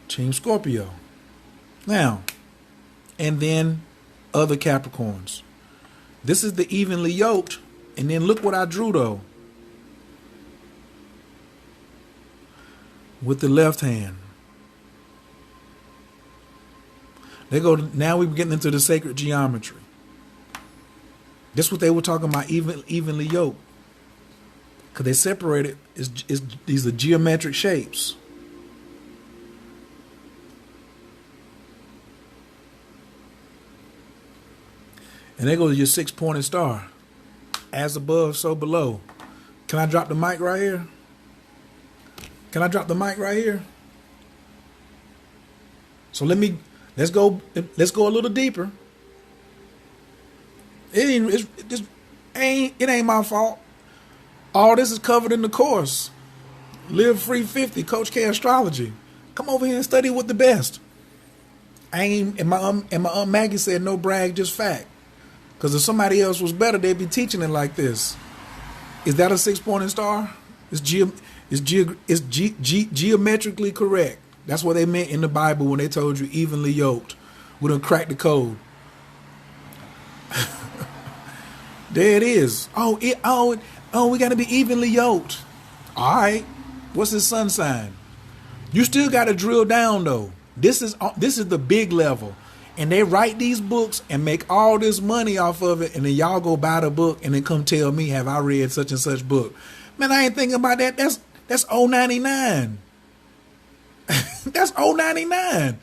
Speaker 1: Team Scorpio. Now, and then other Capricorns. This is the evenly yoked, and then look what I drew though. With the left hand. Now we're getting into the sacred geometry. This is what they were talking about, evenly yoked. Because they separated, these are geometric shapes. And there goes your 6-pointed star. As above, so below. Can I drop the mic right here? Can I drop the mic right here? So let's go a little deeper. It ain't my fault. All this is covered in the course. Live Free 50, Coach K Astrology. Come over here and study with the best. And my Aunt Maggie said, no brag, just fact. Because if somebody else was better, they'd be teaching it like this. Is that a 6-pointed star? It's geometrically correct. That's what they meant in the Bible when they told you evenly yoked. We done cracked the code. There it is. We got to be evenly yoked. All right. What's his sun sign? You still got to drill down though. This is the big level. And they write these books and make all this money off of it, and then y'all go buy the book and then come tell me, have I read such and such book? Man, I ain't thinking about that. That's 0.99. That's 0.99.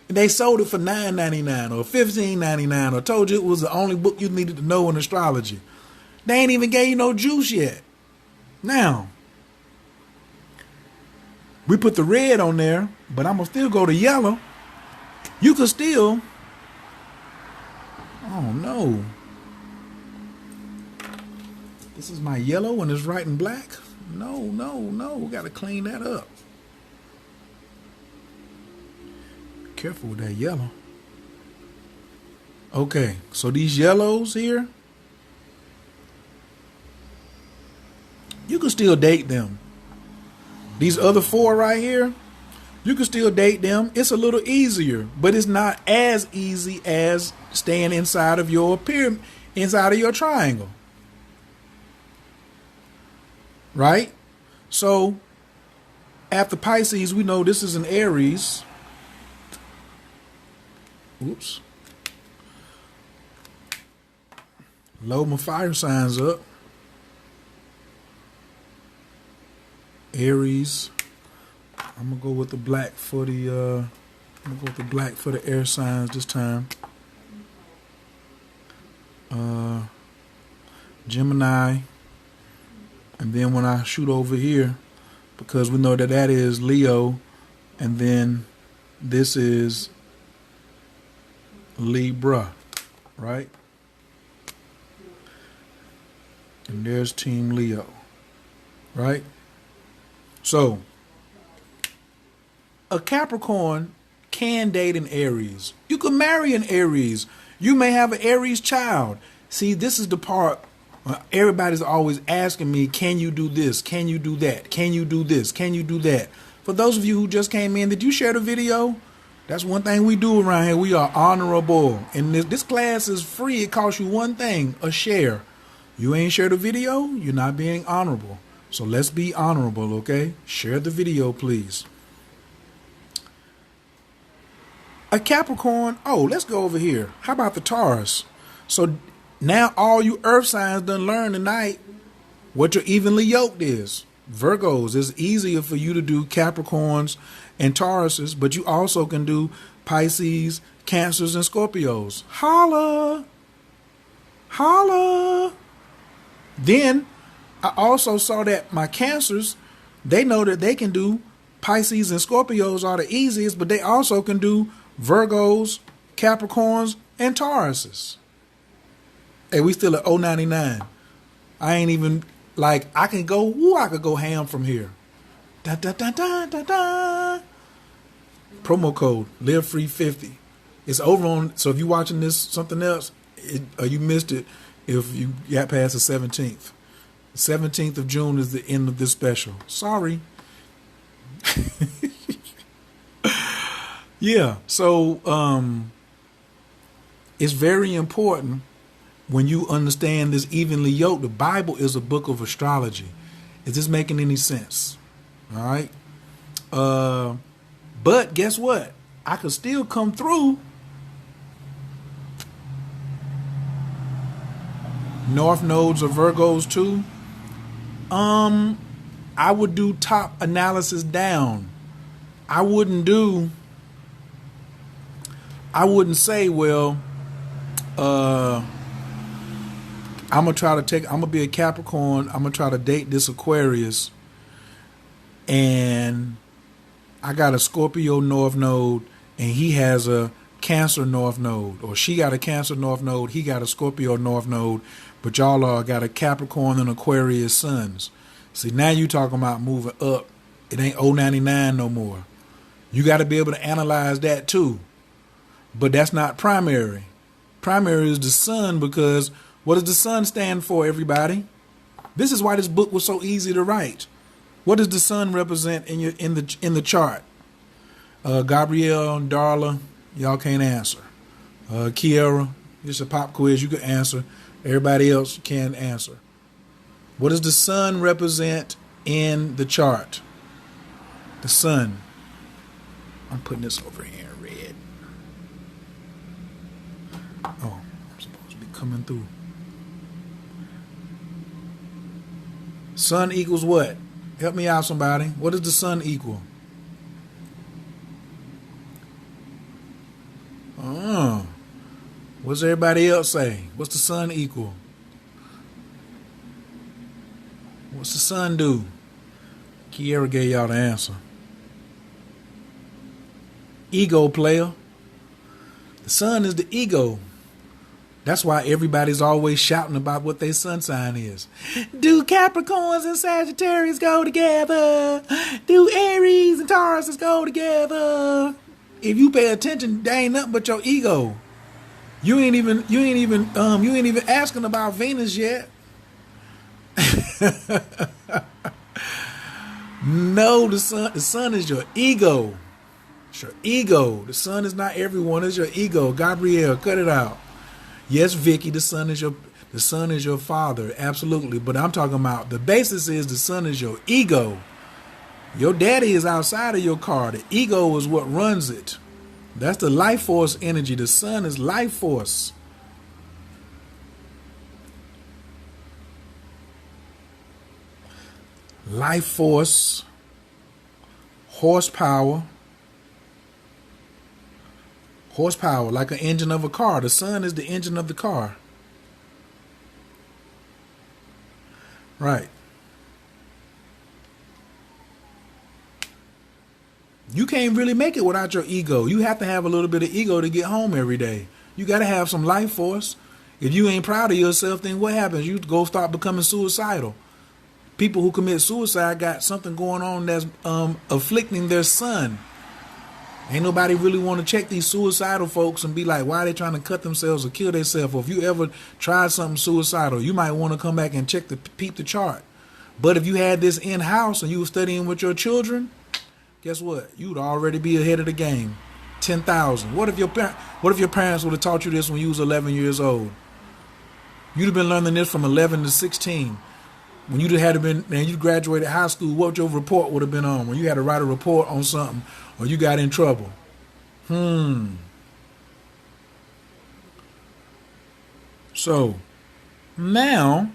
Speaker 1: And they sold it for $9.99 or $15.99 or told you it was the only book you needed to know in astrology. They ain't even gave you no juice yet. Now, we put the red on there, but I'm going to still go to yellow. You could still... Oh, no. This is my yellow and it's writing black? No. We got to clean that up. Careful with that yellow. Okay, so these yellows here, you can still date them. These other 4 right here, you can still date them. It's a little easier, but it's not as easy as staying inside of your pyramid, inside of your triangle. Right? So, after Pisces, we know this is an Aries. Oops. Load my fire signs up. Aries. I'm gonna go with the black for the air signs this time. Gemini. And then when I shoot over here, because we know that is Leo, and then this is Libra, right? And there's Team Leo, right? So, a Capricorn can date an Aries. You could marry an Aries. You may have an Aries child. See, this is the part everybody's always asking me, can you do this? Can you do that? Can you do this? Can you do that? For those of you who just came in, did you share the video? That's one thing we do around here. We are honorable. And this class is free. It costs you one thing, a share. You ain't shared the video, you're not being honorable. So let's be honorable, okay? Share the video, please. A Capricorn, let's go over here. How about the Taurus? So now all you earth signs done learn tonight what your evenly yoked is. Virgos, it's easier for you to do Capricorns and Tauruses, but you also can do Pisces, Cancers, and Scorpios. Holla! Holla! Then I also saw that my Cancers, they know that they can do Pisces and Scorpios are the easiest, but they also can do Virgos, Capricorns, and Tauruses. Hey, we still at 099. I ain't even, like, I could go ham from here. Da, da, da, da, da, da. Promo code, live free 50. It's over on, so if you're watching this, something else, you missed it if you got past the 17th. The 17th of June is the end of this special. Sorry. Yeah, so it's very important when you understand this evenly yoked. The Bible is a book of astrology. Is this making any sense? All right. But guess what? I could still come through North nodes of Virgos too. I would do top analysis down. I wouldn't say, well, I'm gonna be a Capricorn, I'm gonna try to date this Aquarius, and I got a Scorpio North node and he has a Cancer North node, or she got a Cancer North node, he got a Scorpio North node, but y'all all got a Capricorn and Aquarius suns. See, now you talking about moving up. It ain't 099 no more. You got to be able to analyze that too. But that's not primary. Primary is the sun, because what does the sun stand for, everybody? This is why this book was so easy to write. What does the sun represent in the chart? Gabrielle and Darla, y'all can't answer. Kiera, it's a pop quiz, you can answer. Everybody else can't answer. What does the sun represent in the chart? The sun. I'm putting this over here in red. Oh, I'm supposed to be coming through. Sun equals what? Help me out, somebody. What does the sun equal? What's everybody else say? What's the sun equal? What's the sun do? Kiera gave y'all the answer. Ego, player. The sun is the ego. That's why everybody's always shouting about what their sun sign is. Do Capricorns and Sagittarius go together? Do Aries and Taurus go together? If you pay attention, they ain't nothing but your ego. You ain't even asking about Venus yet. No, the sun is your ego. It's your ego. The sun is not everyone, it's your ego. Gabrielle, cut it out. Yes, Vicky, the sun is your father, absolutely. But I'm talking about the basis is the sun is your ego. Your daddy is outside of your car. The ego is what runs it. That's the life force energy. The sun is life force. Life force, horsepower, like an engine of a car. The sun is the engine of the car. Right. You can't really make it without your ego. You have to have a little bit of ego to get home every day. You got to have some life force. If you ain't proud of yourself, then what happens? You go start becoming suicidal. People who commit suicide got something going on that's afflicting their sun. Ain't nobody really want to check these suicidal folks and be like, why are they trying to cut themselves or kill themselves? Or if you ever tried something suicidal, you might want to come back and peep the chart. But if you had this in-house and you were studying with your children, guess what? You'd already be ahead of the game. 10,000. What if your parents would have taught you this when you was 11 years old? You'd have been learning this from 11 to 16. When you'd have been, and you graduated high school, what your report would have been on? When you had to write a report on something, or you got in trouble. So now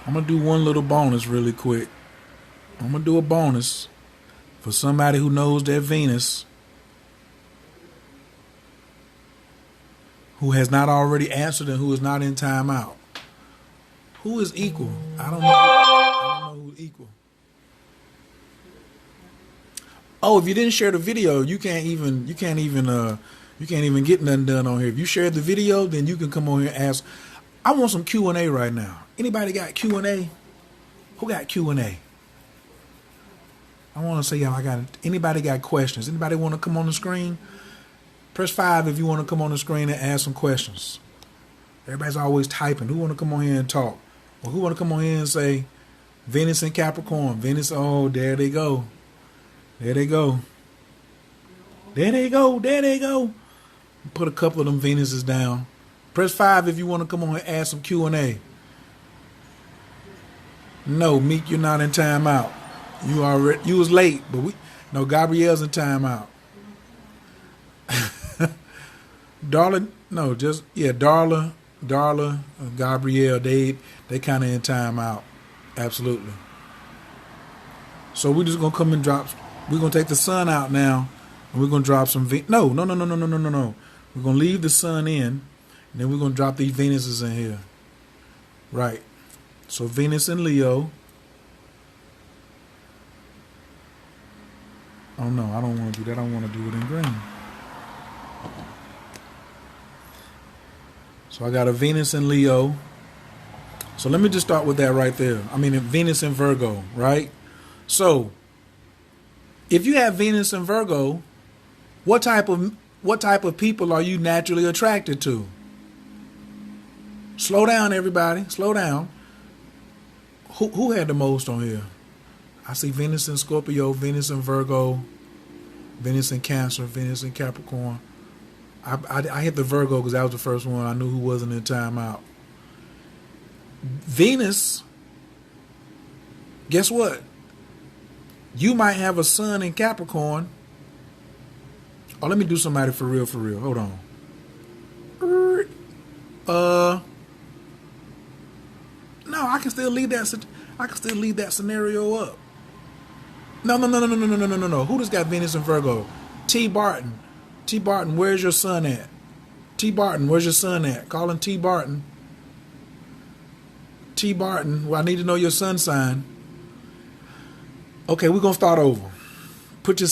Speaker 1: I'm gonna do one little bonus really quick. I'm gonna do a bonus for somebody who knows their Venus, who has not already answered and who is not in timeout. Who is equal? I don't know. I don't know who's equal. Oh, if you didn't share the video, you can't even get nothing done on here. If you shared the video, then you can come on here and ask. I want some Q&A right now. Anybody got Q&A? Who got Q&A? I want to say, y'all, anybody got questions? Anybody want to come on the screen? Press 5 if you want to come on the screen and ask some questions. Everybody's always typing. Who want to come on here and talk? Or who want to come on here and say, Venus and Capricorn. Venus, oh, there they go. There they go. There they go. There they go. Put a couple of them Venuses down. Press 5 if you want to come on here and ask some Q&A. No, Meek, you're not in timeout. You was late, but Gabrielle's in timeout. Darla, Darla, Gabrielle, they kind of in timeout. Absolutely. So we're just gonna come and drop. We're gonna take the sun out now, and we're gonna drop some. No. We're gonna leave the sun in, and then we're gonna drop these Venuses in here. Right. So Venus and Leo. Oh no, I don't want to do that. I want to do it in green. So I got a Venus and Leo. So let me just start with that right there. I mean, Venus and Virgo, right? So if you have Venus and Virgo, what type of people are you naturally attracted to? Slow down, everybody. Slow down. Who had the most on here? I see Venus and Scorpio, Venus and Virgo, Venus and Cancer, Venus and Capricorn. I hit the Virgo because that was the first one. I knew who wasn't in timeout. Venus, guess what? You might have a sun in Capricorn. Oh, let me do somebody for real. Hold on. No, I can still leave that scenario up. No. Who just got Venus and Virgo? T. Barton. T. Barton, where's your son at? T. Barton, where's your son at? Call him T. Barton. T. Barton, well, I need to know your sun sign. Okay, we're going to start over. Put your...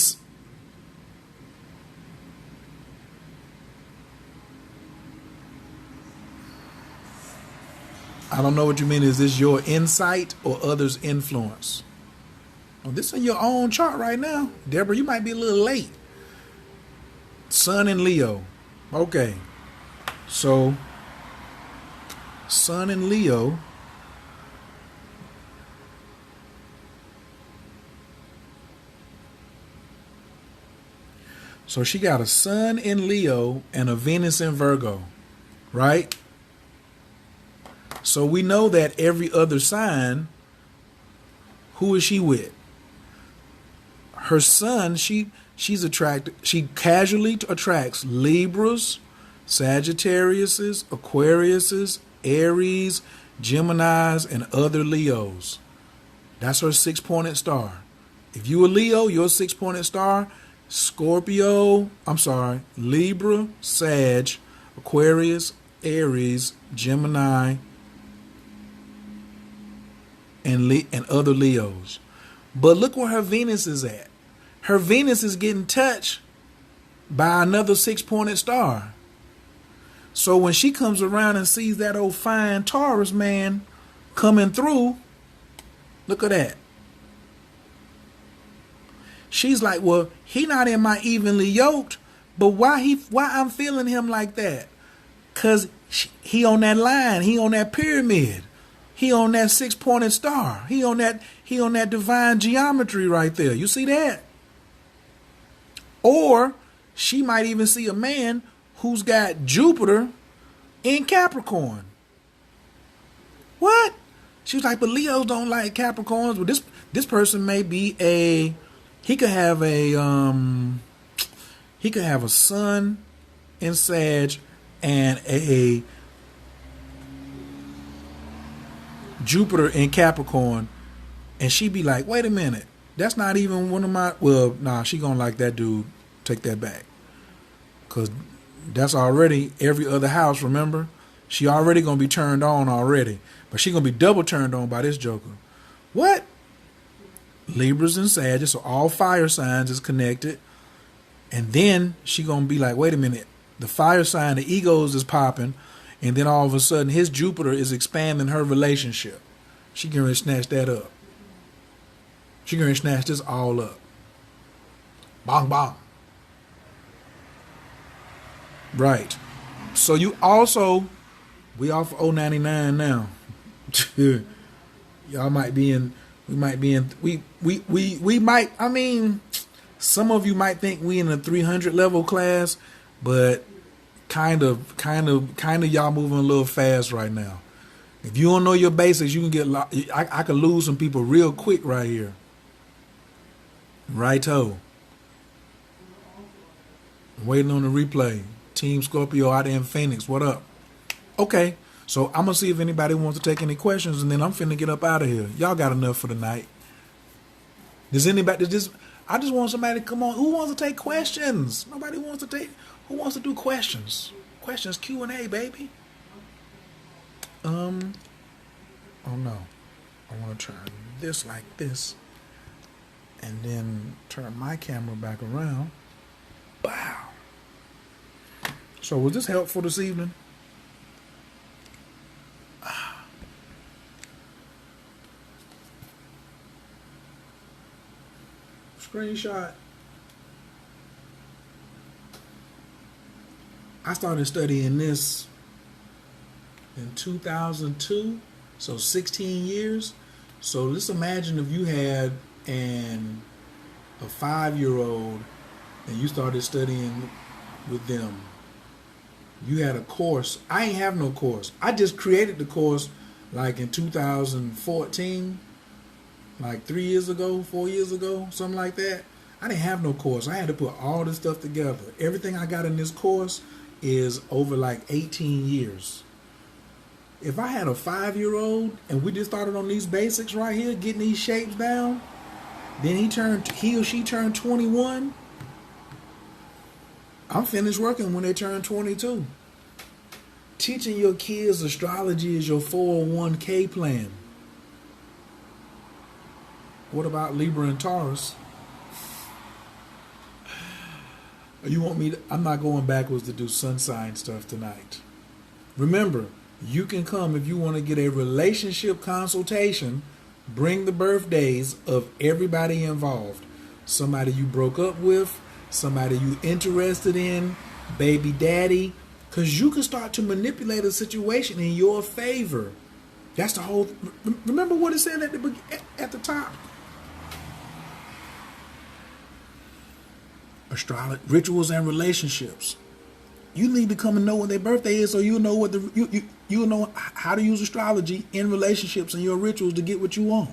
Speaker 1: I don't know what you mean. Is this your insight or others' influence? Oh, this is in your own chart right now. Deborah, you might be a little late. Sun in Leo. Okay. So, Sun in Leo. So she got a Sun in Leo and a Venus in Virgo, right? So we know that every other sign, who is she with? Her sun, she's attracted. She casually attracts Libras, Sagittariuses, Aquariuses, Aries, Geminis, and other Leos. That's her 6-pointed star. If you a Leo, your 6-pointed star, Libra, Sag, Aquarius, Aries, Gemini, and other Leos. But look where her Venus is at. Her Venus is getting touched by another 6-pointed star. So when she comes around and sees that old fine Taurus man coming through, look at that. She's like, well, he not in my evenly yoked, but why I'm feeling him like that? Cause he on that line, he on that pyramid. He on that 6-pointed star. He on that divine geometry right there. You see that? Or she might even see a man who's got Jupiter in Capricorn. What? She was like, but Leos don't like Capricorns. Well, this person may be he could have a sun in Sag and a Jupiter in Capricorn, and she be like, wait a minute, that's not even one of my... Well, nah, she gonna like that dude. Take that back. Because that's already every other house, remember? She already gonna be turned on already, but she gonna be double turned on by this joker. What? Libras and Sagittarius, so all fire signs is connected. And then she gonna be like, wait a minute, the fire sign, the egos is popping, and then all of a sudden his Jupiter is expanding her relationship. She gonna snatch that up. She gonna snatch this all up. Bong bong. Right. So you also, we off 099 now. Y'all might be in, we might, I mean, some of you might think we in a 300 level class, but kind of y'all moving a little fast right now. If you don't know your basics, you can get, I could lose some people real quick right here. Righto. Waiting on the replay. Team Scorpio out there in Phoenix. What up? Okay. So I'm going to see if anybody wants to take any questions, and then I'm finna get up out of here. Y'all got enough for the night. I just want somebody to come on. Who wants to take questions? Nobody wants to take. Who wants to do questions? Questions Q&A, baby. Oh no. I want to turn this like this, and then turn my camera back around. Wow. So was this helpful this evening? Screenshot. I started studying this in 2002, so 16 years. So let's imagine if you had a 5-year-old and you started studying with them. You had a course. I ain't have no course. I just created the course like in 2014, like 3 years ago, 4 years ago, something like that. I didn't have no course. I had to put all this stuff together. Everything I got in this course is over like 18 years. If I had a 5-year-old and we just started on these basics right here, getting these shapes down, then he or she turned 21, I'm finished working when they turn 22. Teaching your kids astrology is your 401k plan. What about Libra and Taurus? You want me to, I'm not going backwards to do sun sign stuff tonight. Remember, you can come if you want to get a relationship consultation. Bring the birthdays of everybody involved. Somebody you broke up with, somebody you interested in, baby daddy, because you can start to manipulate a situation in your favor. That's the whole. Remember what it said at the top. Astrology, rituals, and relationships. You need to come and know what their birthday is, so you know what you know how to use astrology in relationships and your rituals to get what you want.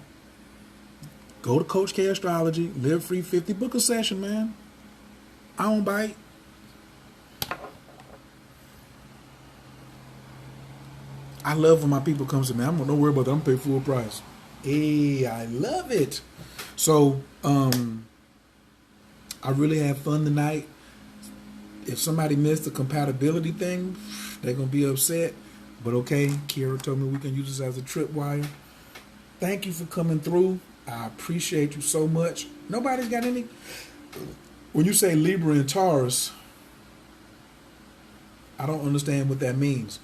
Speaker 1: Go to Coach K Astrology, Live Free 50, book a session, man. I don't bite. I love when my people come to me. I'm don't worry about that. I'm paying full price. Hey, I love it. So, I really had fun tonight. If somebody missed the compatibility thing, they're going to be upset. But okay, Kira told me we can use this as a tripwire. Thank you for coming through. I appreciate you so much. Nobody's got any... When you say Libra and Taurus, I don't understand what that means.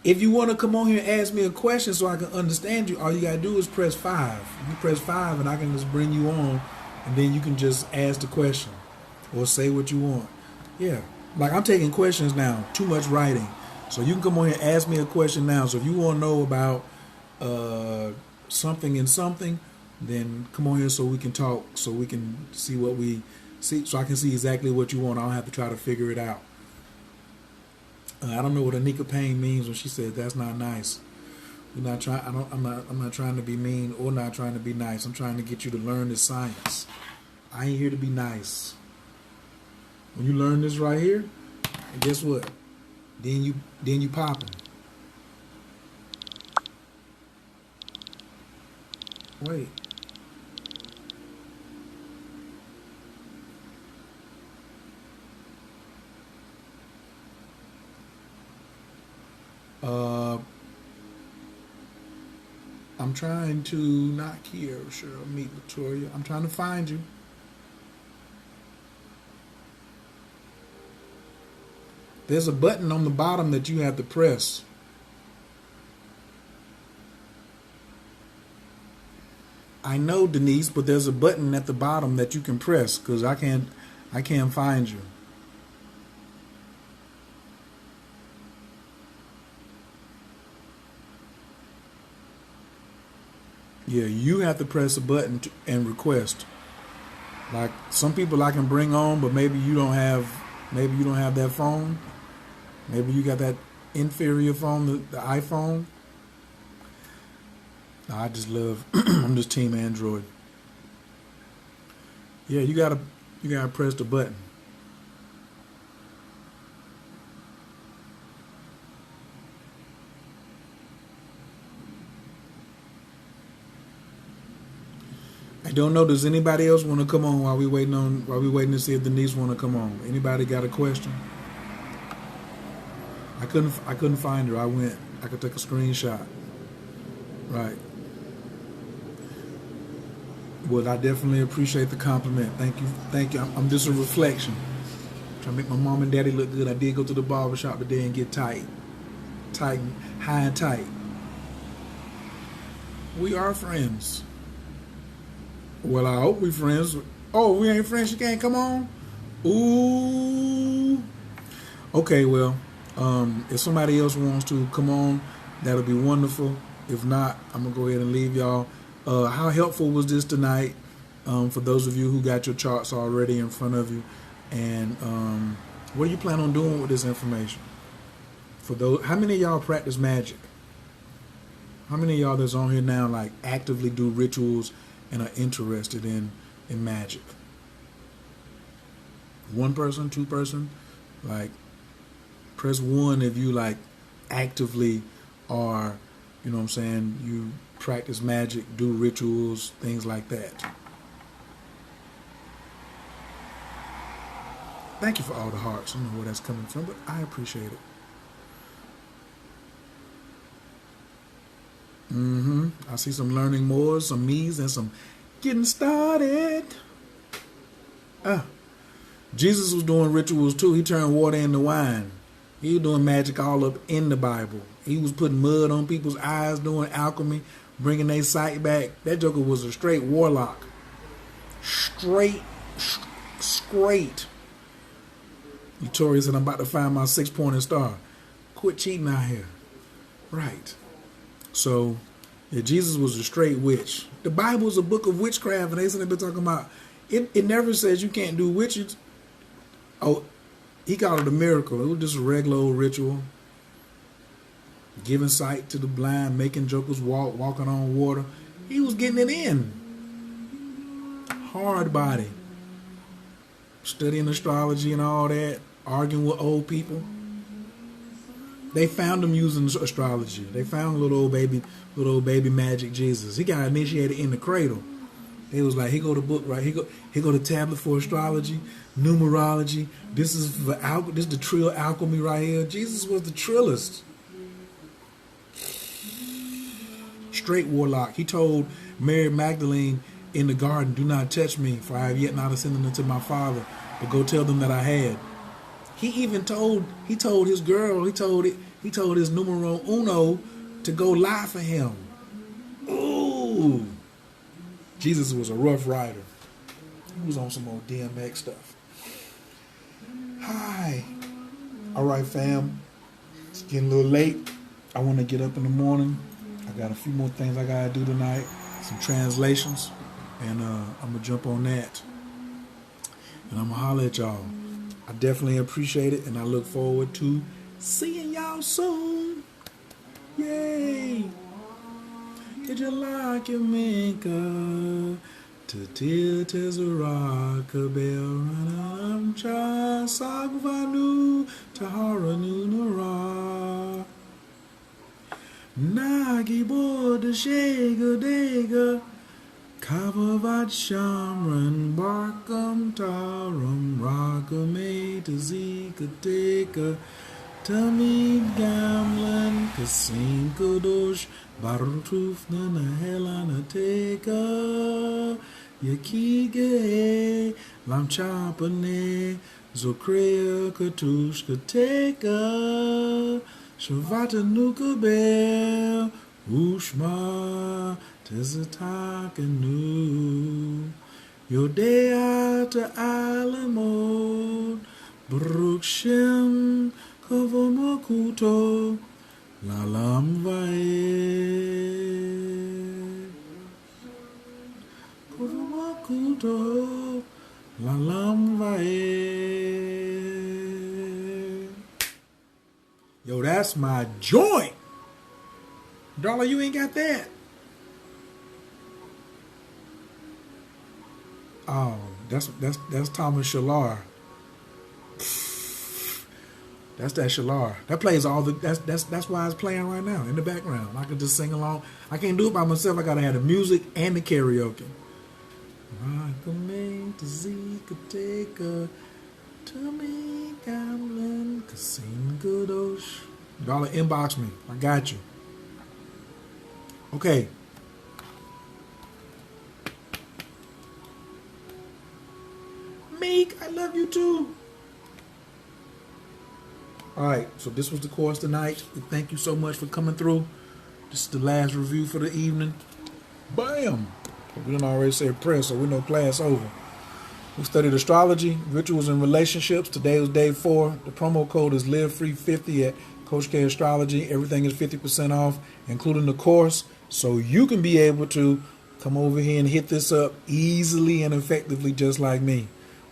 Speaker 1: If you want to come on here and ask me a question so I can understand you, all you got to do is press 5. You press 5 and I can just bring you on, and then you can just ask the question or say what you want. Yeah. Like I'm taking questions now. Too much writing. So you can come on here and ask me a question now. So if you want to know about something and something, then come on here so we can talk, so we can see what we see, so I can see exactly what you want. I don't have to try to figure it out. I don't know what Anika Payne means when she said that's not nice. We're not trying. I'm not trying to be mean or not trying to be nice. I'm trying to get you to learn this science. I ain't here to be nice. When you learn this right here, and guess what? Then you popping. Wait. Uh, I'm trying to not here, Cheryl, meet Latoya. I'm trying to find you. There's a button on the bottom that you have to press. I know, Denise, but there's a button at the bottom that you can press because I can't find you. Yeah, you have to press a button and request. Like some people I can bring on, but maybe you don't have that phone. Maybe you got that inferior phone, the iPhone. No, I just love I'm just team Android. Yeah, you gotta press the button. I don't know. Does anybody else want to come on while we waiting to see if Denise want to come on? Anybody got a question? I couldn't find her. I could take a screenshot. Right. Well, I definitely appreciate the compliment. Thank you. I'm just a reflection. Trying to make my mom and daddy look good. I did go to the barbershop today and get high and tight. We are friends. Well, I hope we friends. Oh, we ain't friends. You can't come on. Ooh. Okay, well, if somebody else wants to come on, that'll be wonderful. If not, I'm gonna go ahead and leave y'all. How helpful was this tonight? For those of you who got your charts already in front of you, and what do you plan on doing with this information? For those, how many of y'all practice magic? How many of y'all that's on here now like actively do rituals and are interested in magic? One person, two person, like press 1 if you like actively are, you know what I'm saying, you practice magic, do rituals, things like that. Thank you for all the hearts. I don't know where that's coming from, but I appreciate it. I see some learning more, some me's, and some getting started. Jesus was doing rituals too. He turned water into wine. He was doing magic all up in the Bible. He was putting mud on people's eyes, doing alchemy, bringing their sight back. That joker was a straight warlock. Straight. Victoria said, I'm about to find my 6-pointed star. Quit cheating out here. Right. So, yeah, Jesus was a straight witch. The Bible is a book of witchcraft, and they said they've been talking about it never says you can't do witches. Oh, he called it a miracle. It was just a regular old ritual. Giving sight to the blind, making jokers walking on water. He was getting it in. Hard body. Studying astrology and all that. Arguing with old people. They found him using astrology. They found little old baby Magick Jesus. He got initiated in the cradle. It was like, here go the book, right? Here go the tablet for astrology, numerology. This is the trill alchemy right here. Jesus was the trillist. Straight warlock. He told Mary Magdalene in the garden, do not touch me, for I have yet not ascended unto my Father, but go tell them that I had. He even told his girl, he told his numero uno to go lie for him. Ooh. Jesus was a rough rider. He was on some old DMX stuff. Hi. All right, fam. It's getting a little late. I want to get up in the morning. I got a few more things I got to do tonight. Some translations. And I'm going to jump on that. And I'm going to holler at y'all. I definitely appreciate it, and I look forward to seeing y'all soon. Yay! Did you like your maker? To till Tezaraka Beranam Cha Sagvanu Tahara Nunara Nagi Boda Shega Dega Kavavat Shamran Barkam Taram Rakame Tazika Teka Tamid gamlan kasim kadosh barutuf nana helana teka yakige lam chapane zokrea katush kateka shavata nukabel ushma tezatakanu yodea to alamod brukshem Kavomakuto lalam vae Kavomakuto lalam vae. Yo, that's my joint. Dollar, you ain't got that. Oh, that's Thomas Shalar. That's that Shalar. That plays all the. That's why it's playing right now in the background. I can just sing along. I can't do it by myself. I gotta have the music and the karaoke. Dollar, inbox me. I got you. Okay. Meek, I love you too. All right, so this was the course tonight. Thank you so much for coming through. This is the last review for the evening. Bam! We didn't already say a prayer, so we know class over. We studied astrology, rituals, and relationships. Today was day 4. The promo code is LiveFree50 at Coach K Astrology. Everything is 50% off, including the course, so you can be able to come over here and hit this up easily and effectively just like me.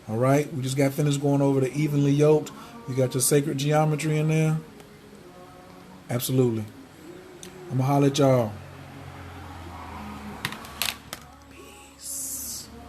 Speaker 1: All right, we just got finished going over the evenly yoked. You got your sacred geometry in there? Absolutely. I'm going to holler at y'all.